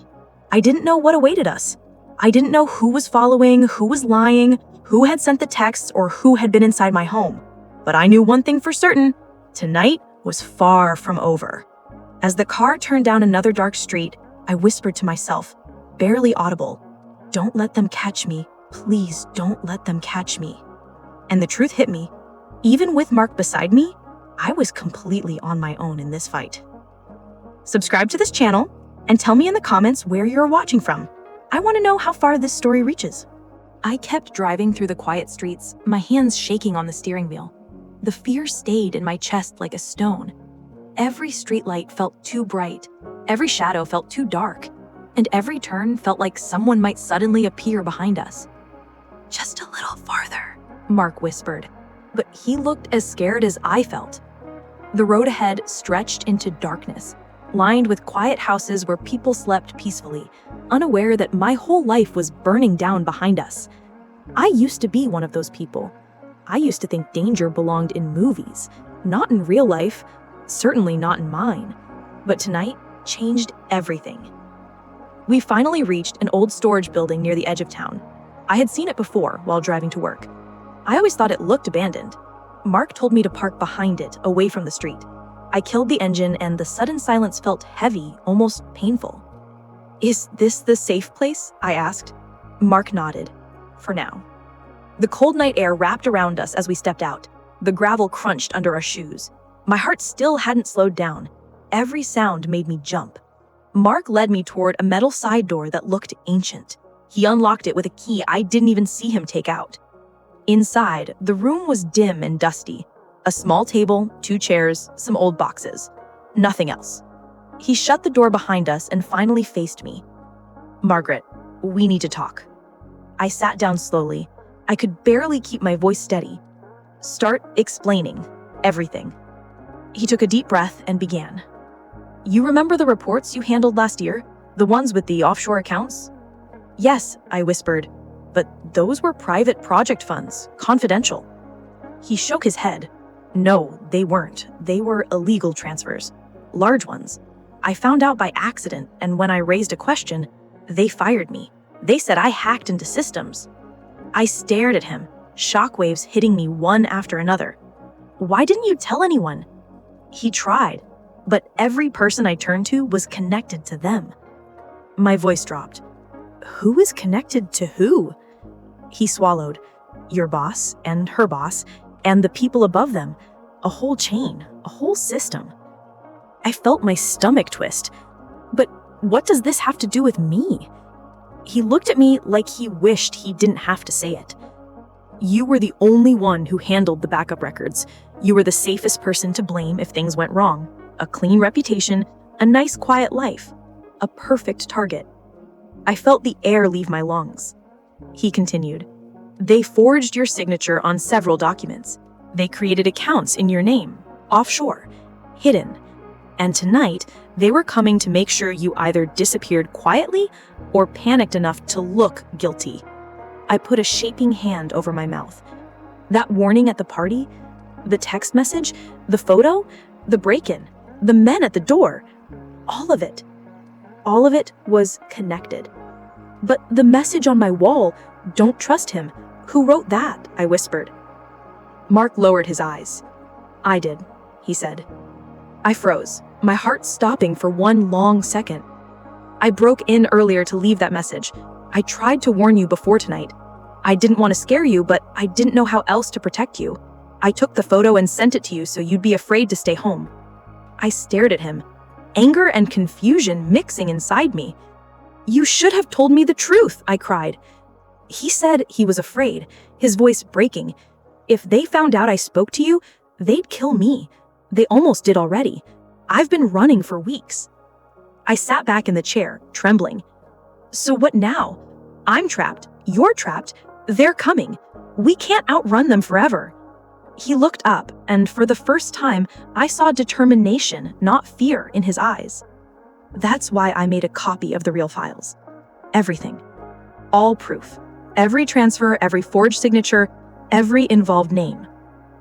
I didn't know what awaited us. I didn't know who was following, who was lying, who had sent the texts, or who had been inside my home. But I knew one thing for certain. Tonight was far from over. As the car turned down another dark street, I whispered to myself, barely audible, "Don't let them catch me. Please don't let them catch me." And the truth hit me. Even with Mark beside me, I was completely on my own in this fight. Subscribe to this channel and tell me in the comments where you're watching from. I want to know how far this story reaches. I kept driving through the quiet streets, my hands shaking on the steering wheel. The fear stayed in my chest like a stone. Every streetlight felt too bright, every shadow felt too dark, and every turn felt like someone might suddenly appear behind us. "Just a little farther," Mark whispered, but he looked as scared as I felt. The road ahead stretched into darkness, lined with quiet houses where people slept peacefully, unaware that my whole life was burning down behind us. I used to be one of those people. I used to think danger belonged in movies, not in real life, certainly not in mine. But tonight changed everything. We finally reached an old storage building near the edge of town. I had seen it before while driving to work. I always thought it looked abandoned. Mark told me to park behind it, away from the street. I killed the engine and the sudden silence felt heavy, almost painful. "Is this the safe place?" I asked. Mark nodded. "For now." The cold night air wrapped around us as we stepped out. The gravel crunched under our shoes. My heart still hadn't slowed down. Every sound made me jump. Mark led me toward a metal side door that looked ancient. He unlocked it with a key I didn't even see him take out. Inside, the room was dim and dusty. A small table, 2 chairs, some old boxes. Nothing else. He shut the door behind us and finally faced me. "Margaret, we need to talk." I sat down slowly. I could barely keep my voice steady. "Start explaining everything." He took a deep breath and began. "You remember the reports you handled last year? The ones with the offshore accounts?" "Yes," I whispered, "but those were private project funds, confidential." He shook his head. "No, they weren't. They were illegal transfers. Large ones. I found out by accident, and when I raised a question, they fired me. They said I hacked into systems." I stared at him, shockwaves hitting me one after another. "Why didn't you tell anyone?" He tried, but every person I turned to was connected to them. My voice dropped. "Who is connected to who?" He swallowed. "Your boss and her boss and the people above them. A whole chain, a whole system." I felt my stomach twist. "But what does this have to do with me?" He looked at me like he wished he didn't have to say it. "You were the only one who handled the backup records. You were the safest person to blame if things went wrong. A clean reputation, a nice quiet life, a perfect target." I felt the air leave my lungs. He continued. "They forged your signature on several documents. They created accounts in your name, offshore, hidden. And tonight, they were coming to make sure you either disappeared quietly or panicked enough to look guilty." I put a shaping hand over my mouth. That warning at the party, the text message, the photo, the break-in, the men at the door, all of it was connected. "But the message on my wall, don't trust him. Who wrote that?" I whispered. Mark lowered his eyes. "I did," he said. I froze, my heart stopping for one long second. "I broke in earlier to leave that message. I tried to warn you before tonight. I didn't want to scare you, but I didn't know how else to protect you. I took the photo and sent it to you so you'd be afraid to stay home." I stared at him, anger and confusion mixing inside me. "You should have told me the truth," I cried. He said he was afraid, his voice breaking. "If they found out I spoke to you, they'd kill me. They almost did already. I've been running for weeks." I sat back in the chair, trembling. "So what now? I'm trapped. You're trapped. They're coming. We can't outrun them forever." He looked up, and for the first time, I saw determination, not fear, in his eyes. That's why I made a copy of the real files. Everything. All proof. Every transfer, every forged signature, every involved name.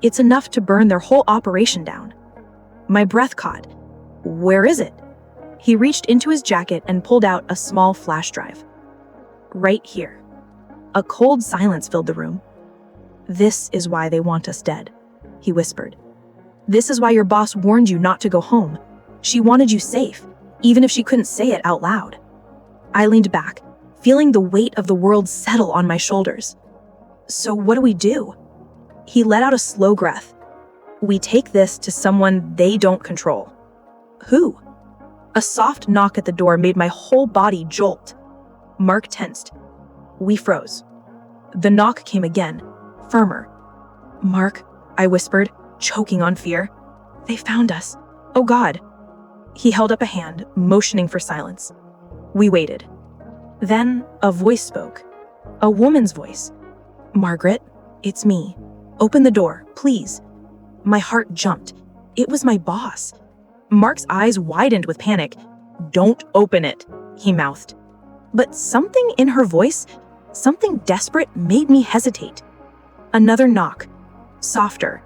It's enough to burn their whole operation down. My breath caught. "Where is it?" He reached into his jacket and pulled out a small flash drive. "Right here." A cold silence filled the room. "This is why they want us dead," he whispered. "This is why your boss warned you not to go home. She wanted you safe, even if she couldn't say it out loud." I leaned back, feeling the weight of the world settle on my shoulders. "So what do we do?" He let out a slow breath. "We take this to someone they don't control." "Who?" A soft knock at the door made my whole body jolt. Mark tensed. We froze. The knock came again, firmer. "Mark," I whispered, choking on fear. "They found us. Oh God." He held up a hand, motioning for silence. We waited. Then a voice spoke. A woman's voice. "Margaret, it's me. Open the door, please." My heart jumped. It was my boss. Mark's eyes widened with panic. "Don't open it," he mouthed. But something in her voice, something desperate, made me hesitate. Another knock. Softer.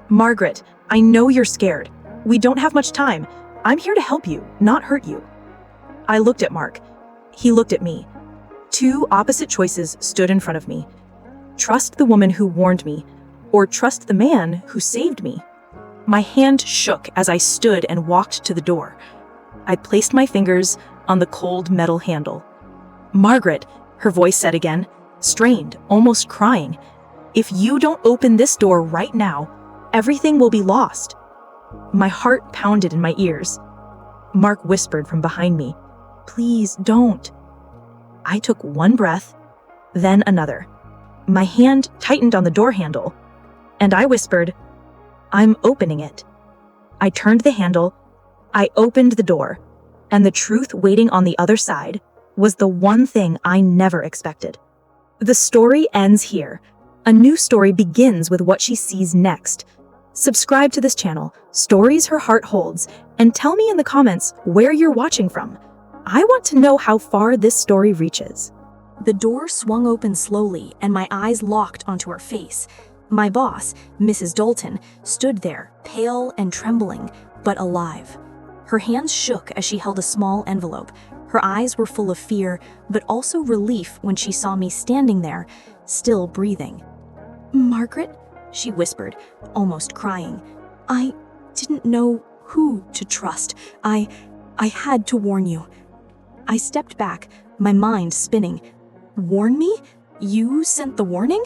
"Margaret, I know you're scared. We don't have much time. I'm here to help you, not hurt you." I looked at Mark. He looked at me. Two opposite choices stood in front of me. Trust the woman who warned me, or trust the man who saved me. My hand shook as I stood and walked to the door. I placed my fingers on the cold metal handle. "Margaret," her voice said again, strained, almost crying. "If you don't open this door right now, everything will be lost." My heart pounded in my ears. Mark whispered from behind me, "Please don't." I took one breath, then another. My hand tightened on the door handle, and I whispered, "I'm opening it." I turned the handle, I opened the door, and the truth waiting on the other side was the one thing I never expected. The story ends here. A new story begins with what she sees next. Subscribe to this channel, Stories Her Heart Holds, and tell me in the comments where you're watching from. I want to know how far this story reaches. The door swung open slowly, and my eyes locked onto her face. My boss, Mrs. Dalton, stood there, pale and trembling, but alive. Her hands shook as she held a small envelope. Her eyes were full of fear, but also relief when she saw me standing there, still breathing. "Margaret," she whispered, almost crying. "I didn't know who to trust. I had to warn you." I stepped back, my mind spinning. "Warn me? You sent the warning?"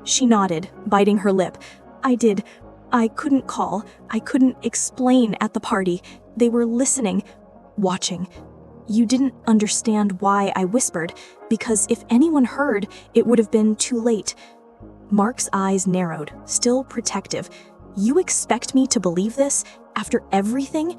She nodded, biting her lip. "I did. I couldn't call. I couldn't explain at the party. They were listening, watching. You didn't understand why I whispered, because if anyone heard, it would have been too late." Mark's eyes narrowed, still protective. "You expect me to believe this after everything?"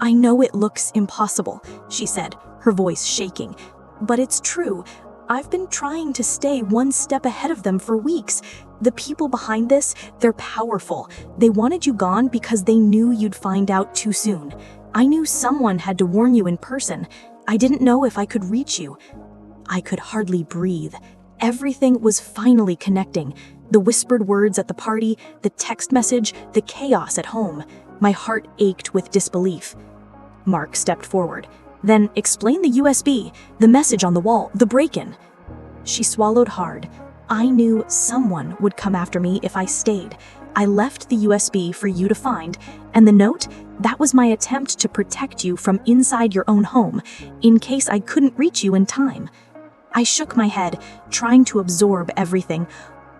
"I know it looks impossible," she said, her voice shaking. "But it's true. I've been trying to stay one step ahead of them for weeks. The people behind this, they're powerful. They wanted you gone because they knew you'd find out too soon. I knew someone had to warn you in person. I didn't know if I could reach you." I could hardly breathe. Everything was finally connecting. The whispered words at the party, the text message, the chaos at home. My heart ached with disbelief. Mark stepped forward. "Then explain the USB, the message on the wall, the break-in." She swallowed hard. "I knew someone would come after me if I stayed. I left the USB for you to find, and the note, that was my attempt to protect you from inside your own home, in case I couldn't reach you in time." I shook my head, trying to absorb everything.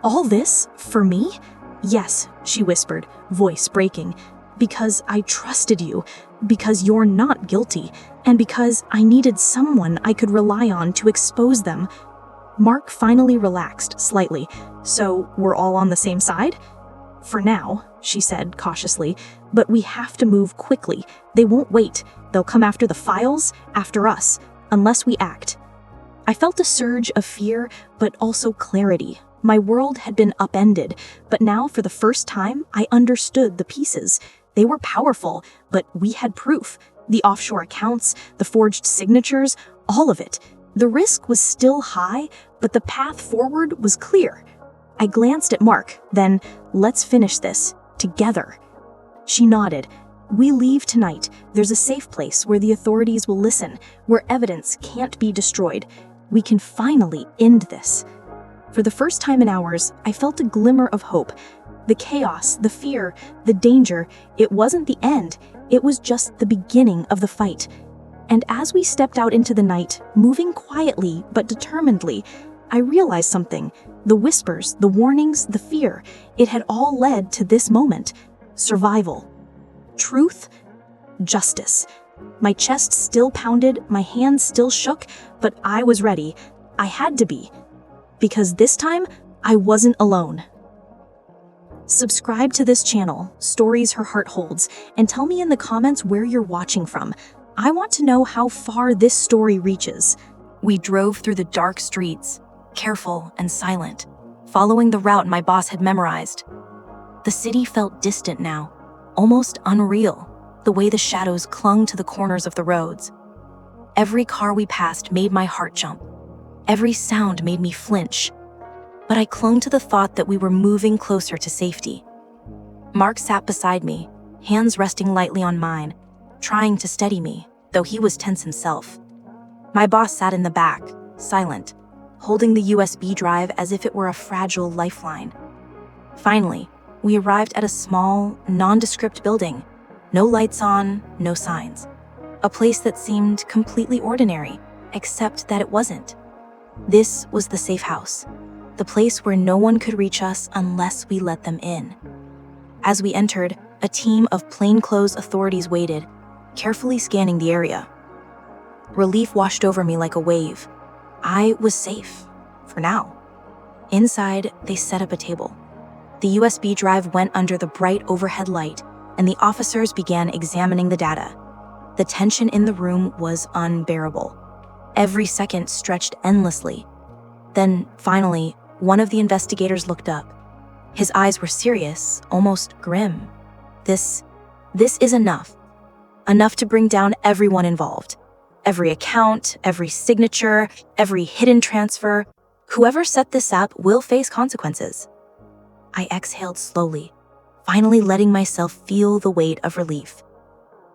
"All this for me?" "Yes," she whispered, voice breaking. "Because I trusted you, because you're not guilty, and because I needed someone I could rely on to expose them." Mark finally relaxed slightly. "So we're all on the same side?" "For now," she said cautiously, "but we have to move quickly. They won't wait. They'll come after the files, after us, unless we act." I felt a surge of fear, but also clarity. My world had been upended, but now for the first time, I understood the pieces. They were powerful, but we had proof. The offshore accounts, the forged signatures, all of it. The risk was still high, but the path forward was clear. I glanced at Mark, then, "Let's finish this, together." She nodded. "We leave tonight. There's a safe place where the authorities will listen, where evidence can't be destroyed. We can finally end this." For the first time in hours, I felt a glimmer of hope. The chaos, the fear, the danger, it wasn't the end. It was just the beginning of the fight. And as we stepped out into the night, moving quietly but determinedly, I realized something. The whispers, the warnings, the fear, it had all led to this moment. Survival. Truth. Justice. My chest still pounded, my hands still shook, but I was ready. I had to be. Because this time, I wasn't alone. Subscribe to this channel, Stories Her Heart Holds, and tell me in the comments where you're watching from. I want to know how far this story reaches. We drove through the dark streets, careful and silent, following the route my boss had memorized. The city felt distant now, almost unreal, the way the shadows clung to the corners of the roads. Every car we passed made my heart jump. Every sound made me flinch. But I clung to the thought that we were moving closer to safety. Mark sat beside me, hands resting lightly on mine, trying to steady me, though he was tense himself. My boss sat in the back, silent, holding the USB drive as if it were a fragile lifeline. Finally, we arrived at a small, nondescript building. No lights on, no signs. A place that seemed completely ordinary, except that it wasn't. This was the safe house, the place where no one could reach us unless we let them in. As we entered, a team of plainclothes authorities waited, carefully scanning the area. Relief washed over me like a wave. I was safe, for now. Inside, they set up a table. The USB drive went under the bright overhead light, and the officers began examining the data. The tension in the room was unbearable. Every second stretched endlessly. Then, finally, one of the investigators looked up. His eyes were serious, almost grim. This is enough. Enough to bring down everyone involved. Every account, every signature, every hidden transfer. Whoever set this up will face consequences. I exhaled slowly, finally letting myself feel the weight of relief.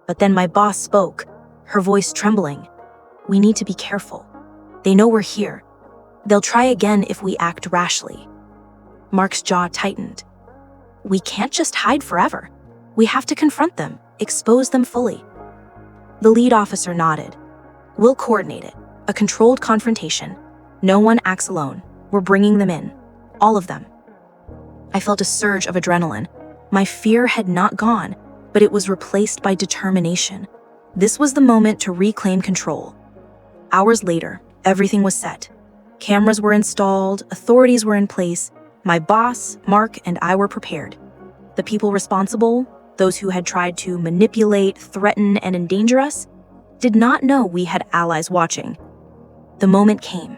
But then my boss spoke, her voice trembling. We need to be careful. They know we're here. They'll try again if we act rashly. Mark's jaw tightened. We can't just hide forever. We have to confront them, expose them fully. The lead officer nodded. We'll coordinate it. A controlled confrontation. No one acts alone. We're bringing them in. All of them. I felt a surge of adrenaline. My fear had not gone, but it was replaced by determination. This was the moment to reclaim control. Hours later, everything was set. Cameras were installed, authorities were in place. My boss, Mark, and I were prepared. The people responsible, those who had tried to manipulate, threaten, and endanger us, did not know we had allies watching. The moment came.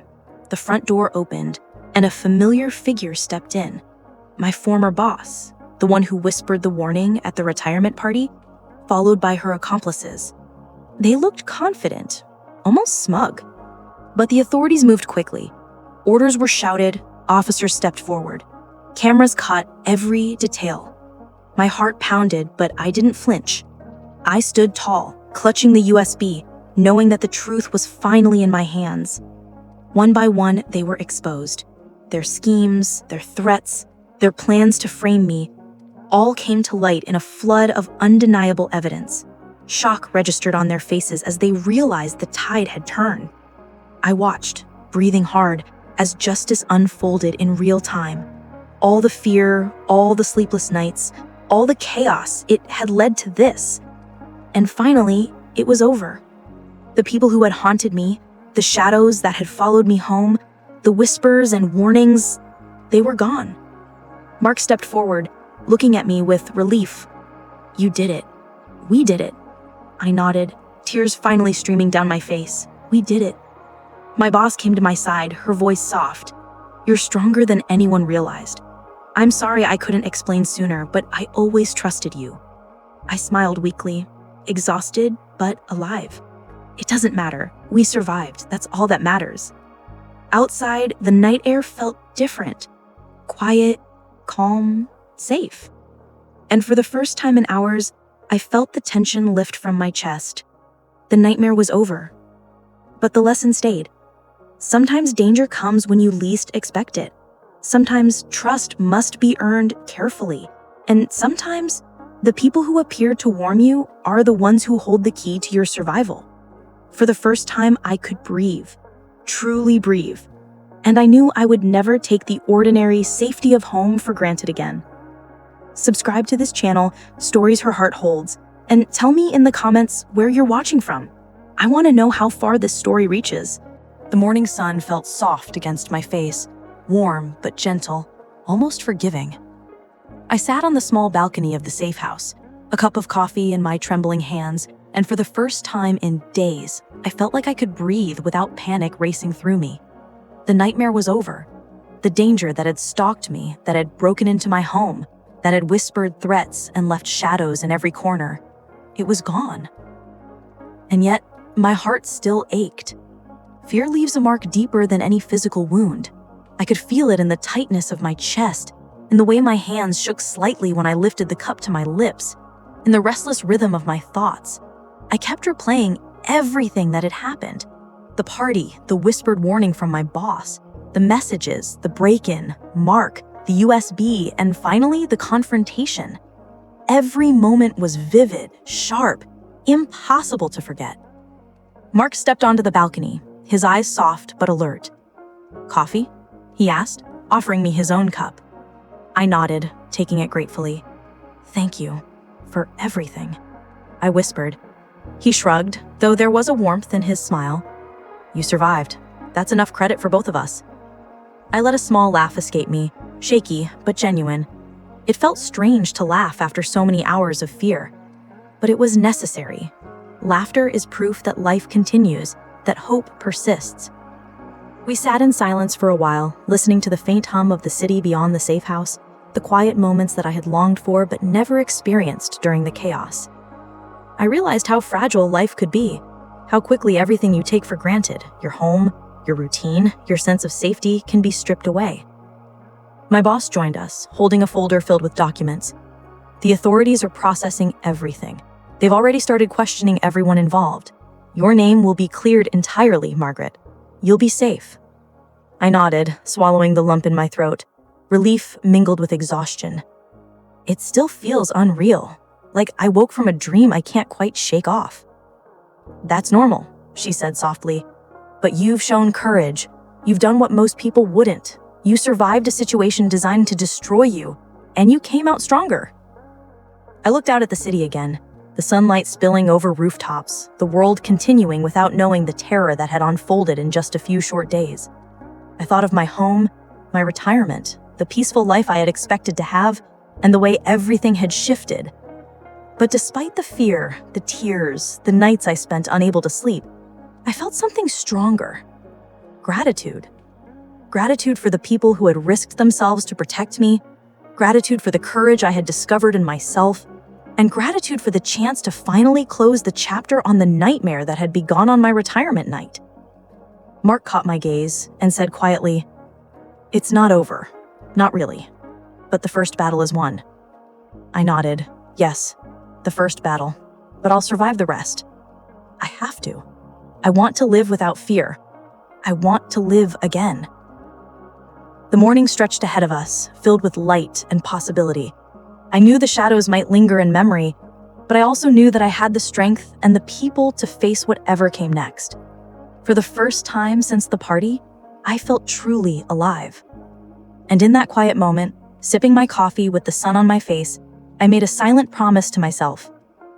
The front door opened, and a familiar figure stepped in. My former boss, the one who whispered the warning at the retirement party, followed by her accomplices. They looked confident, almost smug. But the authorities moved quickly. Orders were shouted, officers stepped forward. Cameras caught every detail. My heart pounded, but I didn't flinch. I stood tall, clutching the USB, knowing that the truth was finally in my hands. One by one, they were exposed. Their schemes, their threats, their plans to frame me, all came to light in a flood of undeniable evidence. Shock registered on their faces as they realized the tide had turned. I watched, breathing hard, as justice unfolded in real time. All the fear, all the sleepless nights, all the chaos, it had led to this. And finally, it was over. The people who had haunted me, the shadows that had followed me home, the whispers and warnings, they were gone. Mark stepped forward, looking at me with relief. You did it. We did it. I nodded, tears finally streaming down my face. We did it. My boss came to my side, her voice soft. You're stronger than anyone realized. I'm sorry I couldn't explain sooner, but I always trusted you. I smiled weakly, exhausted but alive. It doesn't matter. We survived. That's all that matters. Outside, the night air felt different. Quiet, calm, safe. And for the first time in hours, I felt the tension lift from my chest. The nightmare was over. But the lesson stayed. Sometimes danger comes when you least expect it. Sometimes trust must be earned carefully. And sometimes the people who appear to warn you are the ones who hold the key to your survival. For the first time, I could breathe, truly breathe. And I knew I would never take the ordinary safety of home for granted again. Subscribe to this channel, Stories Her Heart Holds, and tell me in the comments where you're watching from. I want to know how far this story reaches. The morning sun felt soft against my face, warm but gentle, almost forgiving. I sat on the small balcony of the safe house, a cup of coffee in my trembling hands, and for the first time in days, I felt like I could breathe without panic racing through me. The nightmare was over. The danger that had stalked me, that had broken into my home, that had whispered threats and left shadows in every corner, it was gone. And yet, my heart still ached. Fear leaves a mark deeper than any physical wound. I could feel it in the tightness of my chest, in the way my hands shook slightly when I lifted the cup to my lips, in the restless rhythm of my thoughts. I kept replaying everything that had happened. The party, the whispered warning from my boss, the messages, the break-in, Mark, the USB, and finally the confrontation. Every moment was vivid, sharp, impossible to forget. Mark stepped onto the balcony, his eyes soft but alert. Coffee? He asked, offering me his own cup. I nodded, taking it gratefully. Thank you for everything, I whispered. He shrugged, though there was a warmth in his smile. You survived. That's enough credit for both of us." I let a small laugh escape me, shaky but genuine. It felt strange to laugh after so many hours of fear, but it was necessary. Laughter is proof that life continues, that hope persists. We sat in silence for a while, listening to the faint hum of the city beyond the safe house, the quiet moments that I had longed for but never experienced during the chaos. I realized how fragile life could be, how quickly everything you take for granted, your home, your routine, your sense of safety, can be stripped away. My boss joined us, holding a folder filled with documents. "The authorities are processing everything. They've already started questioning everyone involved. Your name will be cleared entirely, Margaret. You'll be safe." I nodded, swallowing the lump in my throat. Relief mingled with exhaustion. It still feels unreal, like I woke from a dream I can't quite shake off. "That's normal," she said softly. "But you've shown courage. You've done what most people wouldn't. You survived a situation designed to destroy you, and you came out stronger." I looked out at the city again, the sunlight spilling over rooftops, the world continuing without knowing the terror that had unfolded in just a few short days. I thought of my home, my retirement, the peaceful life I had expected to have, and the way everything had shifted. But despite the fear, the tears, the nights I spent unable to sleep, I felt something stronger. Gratitude. Gratitude for the people who had risked themselves to protect me, gratitude for the courage I had discovered in myself, and gratitude for the chance to finally close the chapter on the nightmare that had begun on my retirement night. Mark caught my gaze and said quietly, "It's not over. Not really. But the first battle is won." I nodded. Yes, the first battle. But I'll survive the rest. I have to. I want to live without fear. I want to live again. The morning stretched ahead of us, filled with light and possibility. I knew the shadows might linger in memory, but I also knew that I had the strength and the people to face whatever came next. For the first time since the party, I felt truly alive. And in that quiet moment, sipping my coffee with the sun on my face, I made a silent promise to myself.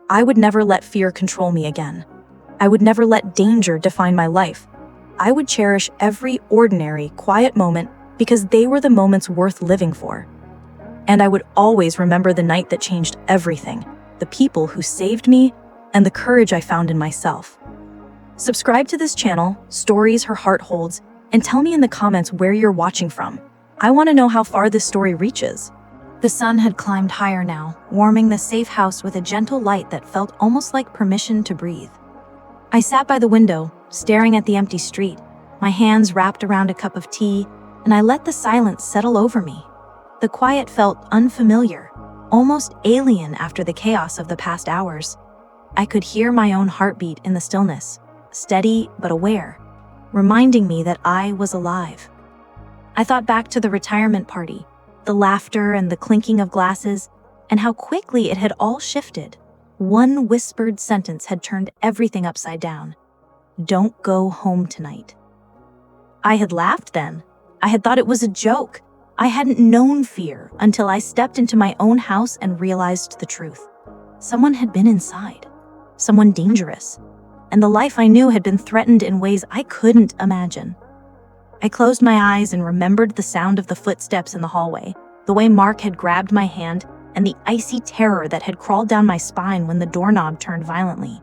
I would never let fear control me again. I would never let danger define my life. I would cherish every ordinary, quiet moment because they were the moments worth living for. And I would always remember the night that changed everything, the people who saved me, and the courage I found in myself. Subscribe to this channel, Stories Her Heart Holds, and tell me in the comments where you're watching from. I want to know how far this story reaches. The sun had climbed higher now, warming the safe house with a gentle light that felt almost like permission to breathe. I sat by the window, staring at the empty street, my hands wrapped around a cup of tea, and I let the silence settle over me. The quiet felt unfamiliar, almost alien after the chaos of the past hours. I could hear my own heartbeat in the stillness, steady but aware, reminding me that I was alive. I thought back to the retirement party, the laughter and the clinking of glasses, and how quickly it had all shifted. One whispered sentence had turned everything upside down. "Don't go home tonight." I had laughed then. I had thought it was a joke. I hadn't known fear until I stepped into my own house and realized the truth. Someone had been inside. Someone dangerous. And the life I knew had been threatened in ways I couldn't imagine. I closed my eyes and remembered the sound of the footsteps in the hallway, the way Mark had grabbed my hand, and the icy terror that had crawled down my spine when the doorknob turned violently.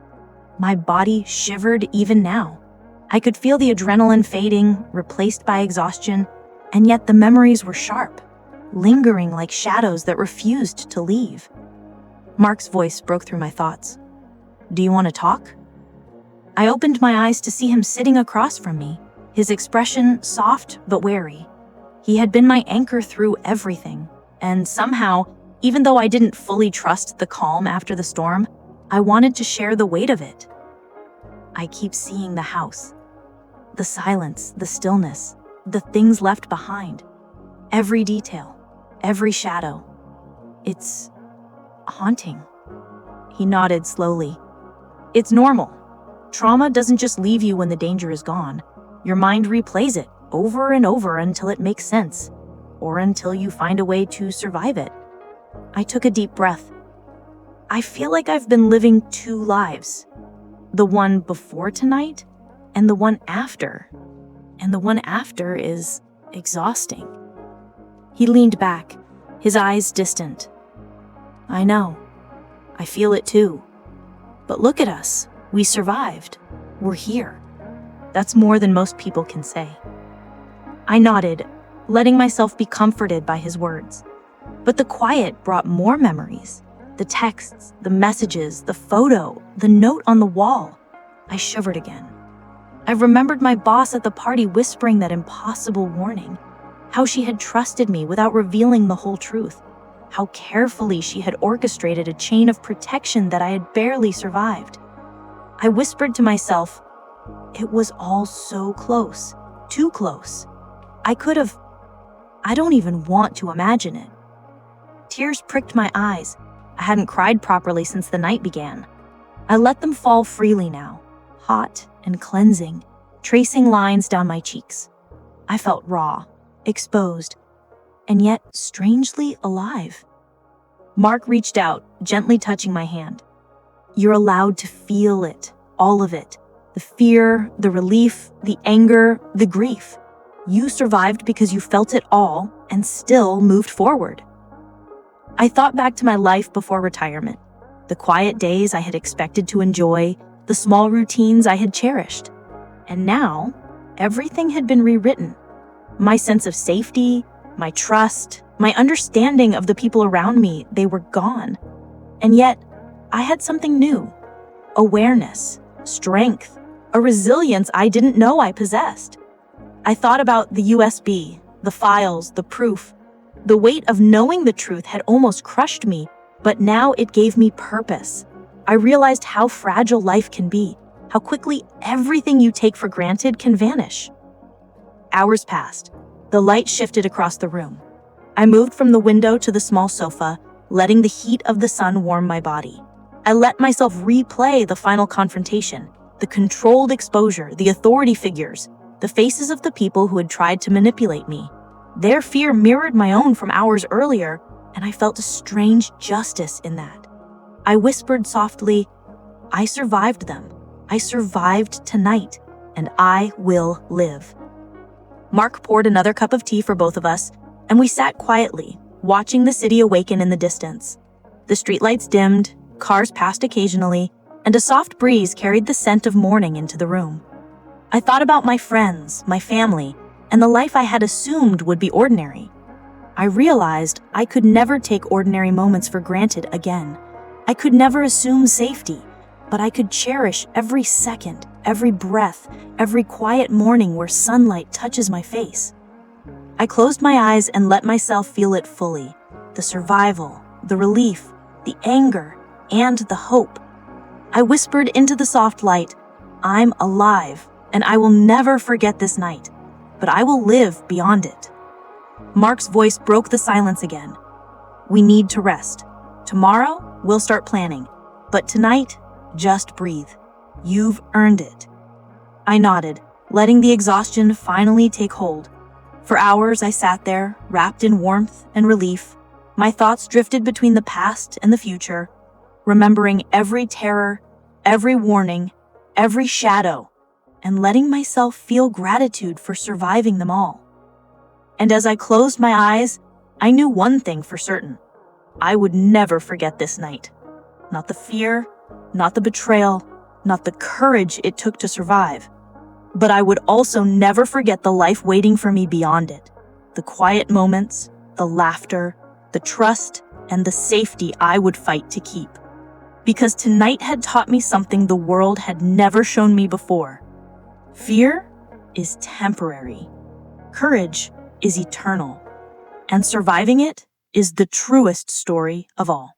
My body shivered even now. I could feel the adrenaline fading, replaced by exhaustion, and yet the memories were sharp, lingering like shadows that refused to leave. Mark's voice broke through my thoughts. "Do you want to talk?" I opened my eyes to see him sitting across from me, his expression soft but wary. He had been my anchor through everything, and somehow, even though I didn't fully trust the calm after the storm, I wanted to share the weight of it. "I keep seeing the house. The silence, the stillness, the things left behind. Every detail, every shadow. It's haunting." He nodded slowly. "It's normal. Trauma doesn't just leave you when the danger is gone. Your mind replays it over and over until it makes sense, or until you find a way to survive it." I took a deep breath. I feel like I've been living two lives. The one before tonight, and the one after. and the one after is exhausting. He leaned back, his eyes distant. I know. I feel it too. But look at us. We survived. We're here. That's more than most people can say. I nodded, letting myself be comforted by his words. But the quiet brought more memories. The texts, the messages, the photo, the note on the wall. I shivered again. I remembered my boss at the party whispering that impossible warning. How she had trusted me without revealing the whole truth. How carefully she had orchestrated a chain of protection that I had barely survived. I whispered to myself, it was all so close, too close. I don't even want to imagine it. Tears pricked my eyes. I hadn't cried properly since the night began. I let them fall freely now, hot and cleansing, tracing lines down my cheeks. I felt raw, exposed, and yet strangely alive. Mark reached out, gently touching my hand. You're allowed to feel it, all of it. The fear, the relief, the anger, the grief. You survived because you felt it all and still moved forward. I thought back to my life before retirement, the quiet days I had expected to enjoy, the small routines I had cherished. And now, everything had been rewritten. My sense of safety, my trust, my understanding of the people around me, they were gone. And yet, I had something new. Awareness, strength, a resilience I didn't know I possessed. I thought about the USB, the files, the proof. The weight of knowing the truth had almost crushed me, but now it gave me purpose. I realized how fragile life can be, how quickly everything you take for granted can vanish. Hours passed. The light shifted across the room. I moved from the window to the small sofa, letting the heat of the sun warm my body. I let myself replay the final confrontation, the controlled exposure, the authority figures, the faces of the people who had tried to manipulate me. Their fear mirrored my own from hours earlier, and I felt a strange justice in that. I whispered softly, I survived them. I survived tonight, and I will live. Mark poured another cup of tea for both of us, and we sat quietly, watching the city awaken in the distance. The streetlights dimmed, cars passed occasionally, and a soft breeze carried the scent of morning into the room. I thought about my friends, my family, and the life I had assumed would be ordinary. I realized I could never take ordinary moments for granted again. I could never assume safety, but I could cherish every second, every breath, every quiet morning where sunlight touches my face. I closed my eyes and let myself feel it fully, the survival, the relief, the anger, and the hope. I whispered into the soft light, I'm alive, and I will never forget this night, but I will live beyond it. Mark's voice broke the silence again. We need to rest. Tomorrow, we'll start planning, but tonight, just breathe. You've earned it. I nodded, letting the exhaustion finally take hold. For hours, I sat there, wrapped in warmth and relief. My thoughts drifted between the past and the future, remembering every terror, every warning, every shadow, and letting myself feel gratitude for surviving them all. And as I closed my eyes, I knew one thing for certain. I would never forget this night. Not the fear, not the betrayal, not the courage it took to survive. But I would also never forget the life waiting for me beyond it. The quiet moments, the laughter, the trust, and the safety I would fight to keep. Because tonight had taught me something the world had never shown me before. Fear is temporary. Courage is eternal. And surviving it is the truest story of all.